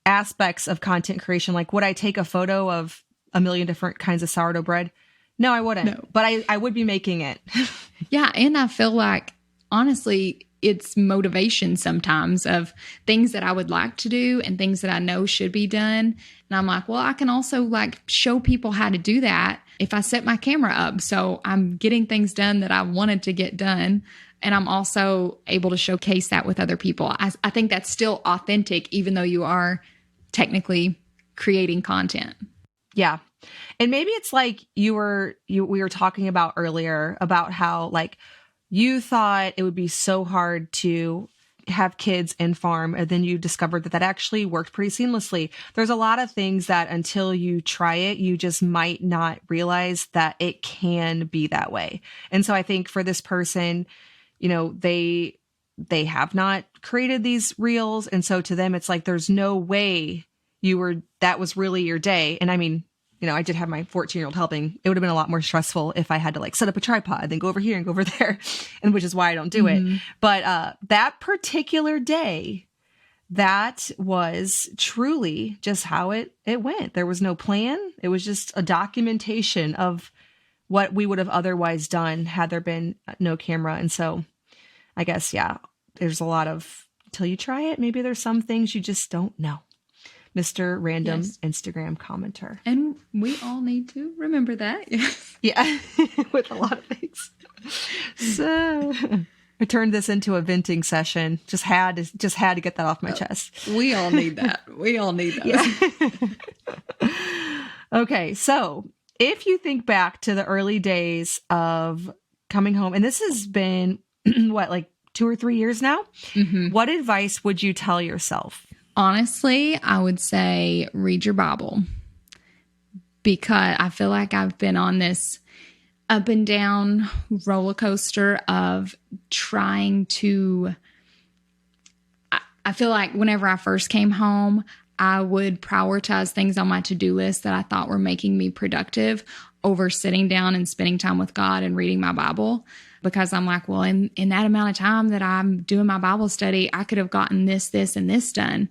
aspects of content creation. Like would I take a photo of a million different kinds of sourdough bread? No, I wouldn't. No. But I would be making it. Yeah. And I feel like, honestly, it's motivation sometimes of things that I would like to do and things that I know should be done. And I'm like, well, I can also like show people how to do that if I set my camera up. So I'm getting things done that I wanted to get done. And I'm also able to showcase that with other people. I think that's still authentic, even though you are technically creating content. Yeah. And maybe it's like we were talking about earlier about how like you thought it would be so hard to have kids and farm, and then you discovered that actually worked pretty seamlessly. There's a lot of things that until you try it, you just might not realize that it can be that way. And so I think for this person, they have not created these reels. And so to them, it's like, there's no way that was really your day. And I mean, I did have my 14-year-old helping. It would have been a lot more stressful if I had to like set up a tripod, then go over here and go over there, and which is why I don't do it. But that particular day, that was truly just how it went. There was no plan. It was just a documentation of what we would have otherwise done had there been no camera. And so I guess, yeah, there's a lot of, until you try it, maybe there's some things you just don't know. Mr. Random Instagram commenter. And we all need to remember that. Yes. Yeah, with a lot of things. So I turned this into a venting session. Just had to get that off my chest. We all need that. We all need that. Yeah. Okay, so if you think back to the early days of coming home, and this has been, what, like 2 or 3 years now? What advice would you tell yourself? Honestly, I would say read your Bible, because I feel like I've been on this up and down roller coaster of trying to. I feel like whenever I first came home, I would prioritize things on my to-do list that I thought were making me productive over sitting down and spending time with God and reading my Bible. Because I'm like, well, in that amount of time that I'm doing my Bible study, I could have gotten this, and this done.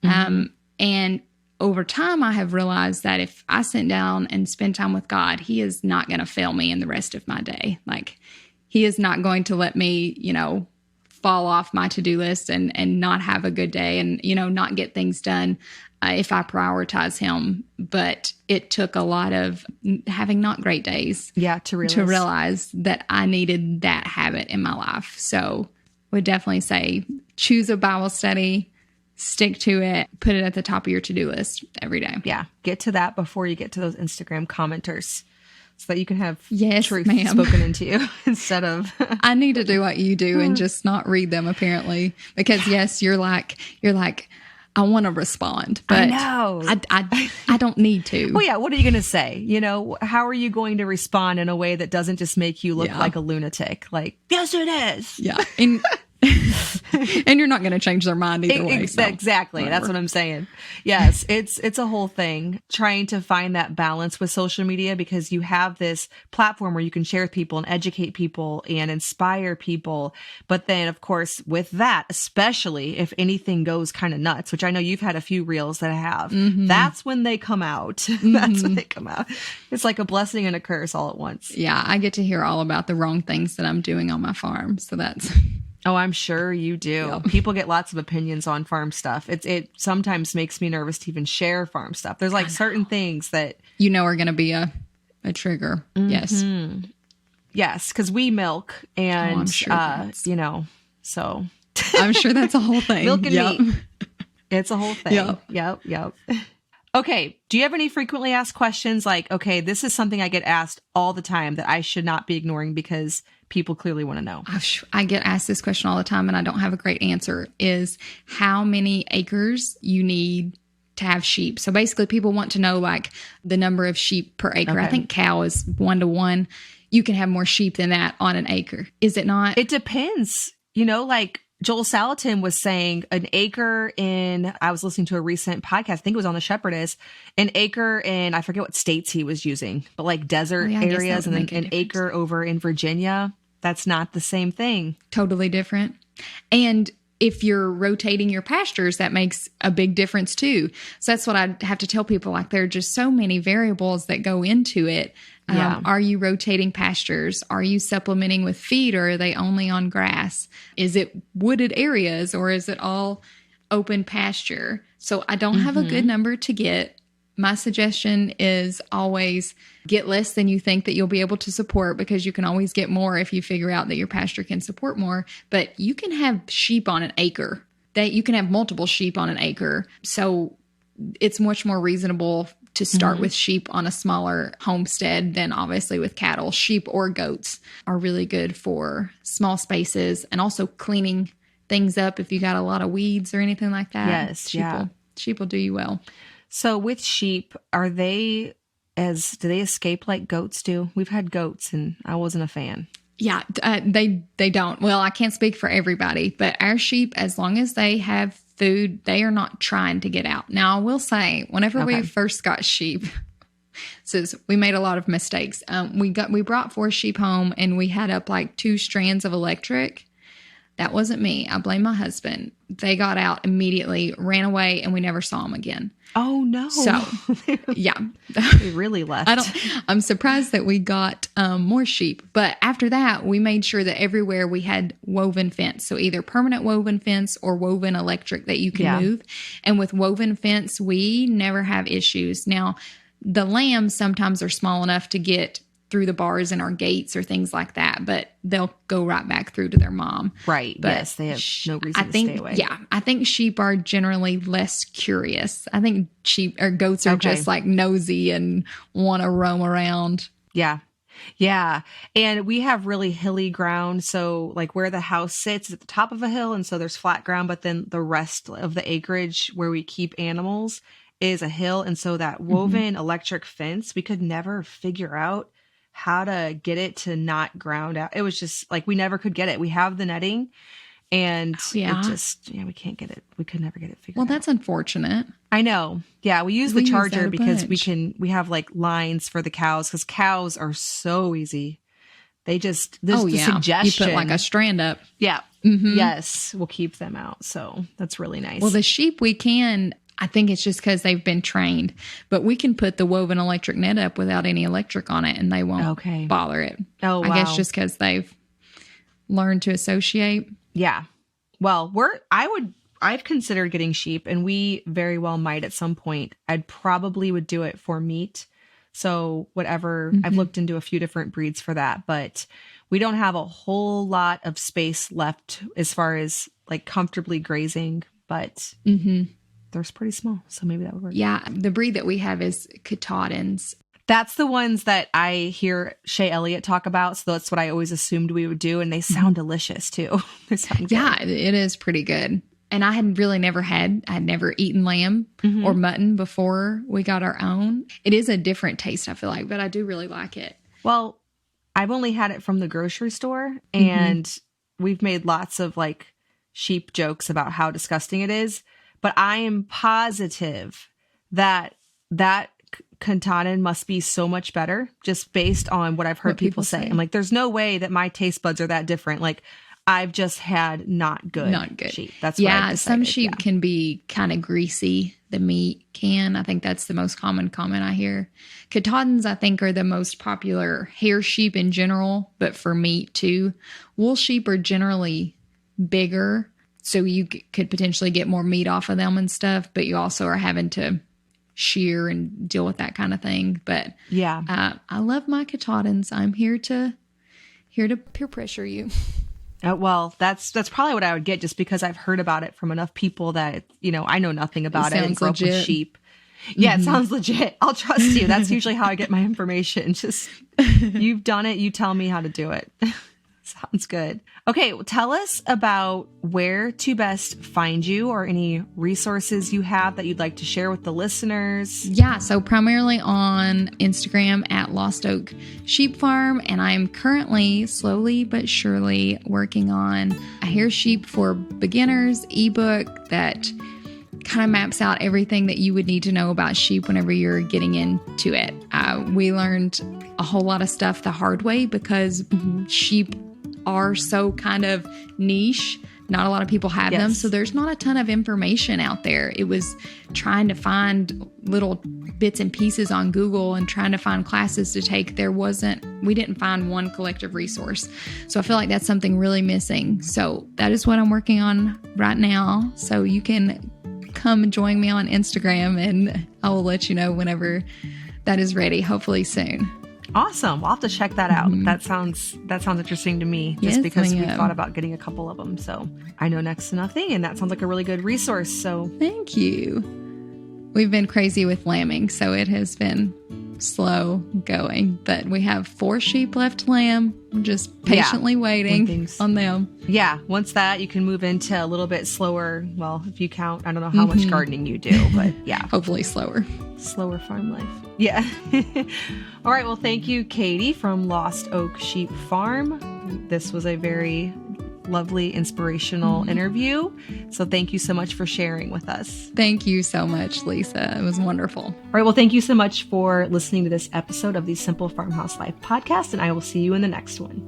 And over time, I have realized that if I sit down and spend time with God, He is not going to fail me in the rest of my day. Like, He is not going to let me, fall off my to-do list and not have a good day and, not get things done if I prioritize Him. But it took a lot of having not great days to realize that I needed that habit in my life. So would definitely say choose a Bible study, stick to it, put it at the top of your to-do list every day. Yeah. Get to that before you get to those Instagram commenters, so that you can have truth ma'am. spoken into you instead of... I need to do what you do and just not read them, apparently. Because yes, you're like, I want to respond, but I know. I don't need to. Well, yeah. What are you going to say? How are you going to respond in a way that doesn't just make you look like a lunatic? Like, yes, it is. Yeah. And you're not going to change their mind either way. Exactly. That's what I'm saying. Yes, it's a whole thing trying to find that balance with social media, because you have this platform where you can share with people and educate people and inspire people. But then, of course, with that, especially if anything goes kind of nuts, which I know you've had a few reels that have, that's when they come out. That's when they come out. It's like a blessing and a curse all at once. Yeah, I get to hear all about the wrong things that I'm doing on my farm. So that's... Oh, I'm sure you do. Yep. People get lots of opinions on farm stuff. It sometimes makes me nervous to even share farm stuff. There's like certain things that are going to be a trigger. Yes. Yes, because we milk and I'm sure so I'm sure that's a whole thing. Milk and meat. It's a whole thing. Yep. Okay. Do you have any frequently asked questions like, okay, this is something I get asked all the time that I should not be ignoring because people clearly want to know? I get asked this question all the time and I don't have a great answer, is how many acres you need to have sheep. So basically people want to know like the number of sheep per acre. Okay. I think cow is 1 to 1. You can have more sheep than that on an acre. Is it not? It depends. Like Joel Salatin was saying an acre I was listening to a recent podcast, I think it was on the Shepherdess, an acre in, I forget what states he was using, but like desert areas, and then an acre over in Virginia. That's not the same thing. Totally different. And if you're rotating your pastures, that makes a big difference too. So that's what I have to tell people. Like, there are just so many variables that go into it. Are you rotating pastures? Are you supplementing with feed, or are they only on grass? Is it wooded areas, or is it all open pasture? So I don't have a good number to get. My suggestion is always get less than you think that you'll be able to support, because you can always get more if you figure out that your pasture can support more. But you can have sheep on an acre. You can have multiple sheep on an acre. So it's much more reasonable to start with sheep on a smaller homestead than obviously with cattle. Sheep or goats are really good for small spaces, and also cleaning things up if you got a lot of weeds or anything like that. Yes, sheep will do you well. So with sheep, do they escape like goats do? We've had goats and I wasn't a fan. Yeah, they don't. Well, I can't speak for everybody, but our sheep, as long as they have food, they are not trying to get out. Now, I will say, whenever we first got sheep, we made a lot of mistakes. We brought 4 sheep home, and we had up like 2 strands of electric. That wasn't me. I blame my husband. They got out immediately, ran away, and we never saw them again. Oh, no. So, yeah. They really left. I'm surprised that we got more sheep. But after that, we made sure that everywhere we had woven fence. So either permanent woven fence or woven electric that you can move. And with woven fence, we never have issues. Now, the lambs sometimes are small enough to get through the bars in our gates or things like that, but they'll go right back through to their mom. Right. But yes, they have no reason to stay away. Yeah. I think sheep are generally less curious. I think goats are just like nosy and want to roam around. Yeah. Yeah. And we have really hilly ground. So like where the house sits is at the top of a hill. And so there's flat ground, but then the rest of the acreage where we keep animals is a hill. And so that Mhm. woven electric fence, we could never figure out how to get it to not ground out. It was just like we never could get it. We have the netting and Oh, it yeah. just, yeah, we can't get it. We could never get it Well, figured out. that's unfortunate. I know. Yeah, we use the We use charger that a because bunch. we have like lines for the cows because cows are so easy. They just, Oh, the yeah. You put like a suggestion. strand up. Yeah. Hmm. Yes. We'll keep them out. So that's really nice. Well, the sheep we can, I think it's just because they've been trained, but we can put the woven electric net up without any electric on it and they won't Okay. bother it. Oh, I guess wow. just because they've learned to associate. Yeah. Well, I've considered getting sheep and we very well might at some point. I'd probably would do it for meat. So whatever, I've looked into a few different breeds for that, but we don't have a whole lot of space left as far as like comfortably grazing, but they're pretty small. So maybe that would work. Yeah. The breed that we have is Katahdins. That's the ones that I hear Shay Elliott talk about. So that's what I always assumed we would do. And they sound delicious too. They sound good. Yeah, it is pretty good. And I had really never eaten lamb or mutton before we got our own. It is a different taste, I feel like, but I do really like it. Well, I've only had it from the grocery store and we've made lots of like sheep jokes about how disgusting it is. But I am positive that Katahdin must be so much better just based on what I've heard What people say. say. I'm like, there's no way that my taste buds are that different. Like I've just had not good sheep. That's what I've some decided. sheep can be kind of greasy. The meat can. I think that's the most common comment I hear. Katahdins, I think, are the most popular hair sheep in general, but for meat too. Wool sheep are generally bigger, so you could potentially get more meat off of them and stuff, but you also are having to shear and deal with that kind of thing. But Yeah. I love my Katahdins. I'm here to peer pressure you. Well, that's probably what I would get just because I've heard about it from enough people that, I know nothing about it and sounds grew up with legit. sheep. Yeah, it sounds legit. I'll trust you. That's usually how I get my information. Just you've done it. You tell me how to do it. Sounds good. Okay, well, tell us about where to best find you or any resources you have that you'd like to share with the listeners. Yeah, so primarily on Instagram at Lost Oak Sheep Farm, and I'm currently slowly but surely working on a hair sheep for beginners ebook that kind of maps out everything that you would need to know about sheep whenever you're getting into it. We learned a whole lot of stuff the hard way because sheep are so kind of niche. Not a lot of people have them. So there's not a ton of information out there. It was trying to find little bits and pieces on Google and trying to find classes to take. We didn't find one collective resource. So I feel like that's something really missing. So that is what I'm working on right now. So you can come join me on Instagram and I will let you know whenever that is ready, hopefully soon. Awesome. I'll have to check that out. That sounds interesting to me just Yes, because I we am. thought about getting a couple of them. So I know next to nothing and that sounds like a really good resource. So Thank you. We've been crazy with lambing, so it has been slow going, but we have 4 sheep left to lamb. We're just patiently waiting on them. yeah, once that you can move into a little bit slower. Well, if you count, I don't know how much gardening you do, but yeah, Hopefully slower. slower farm life. Yeah. All right. Well, thank you, Katie from Lost Oak Sheep Farm. This was a very lovely, inspirational interview. So thank you so much for sharing with us. Thank you so much, Lisa. It was wonderful. All right. Well, thank you so much for listening to this episode of the Simple Farmhouse Life podcast, and I will see you in the next one.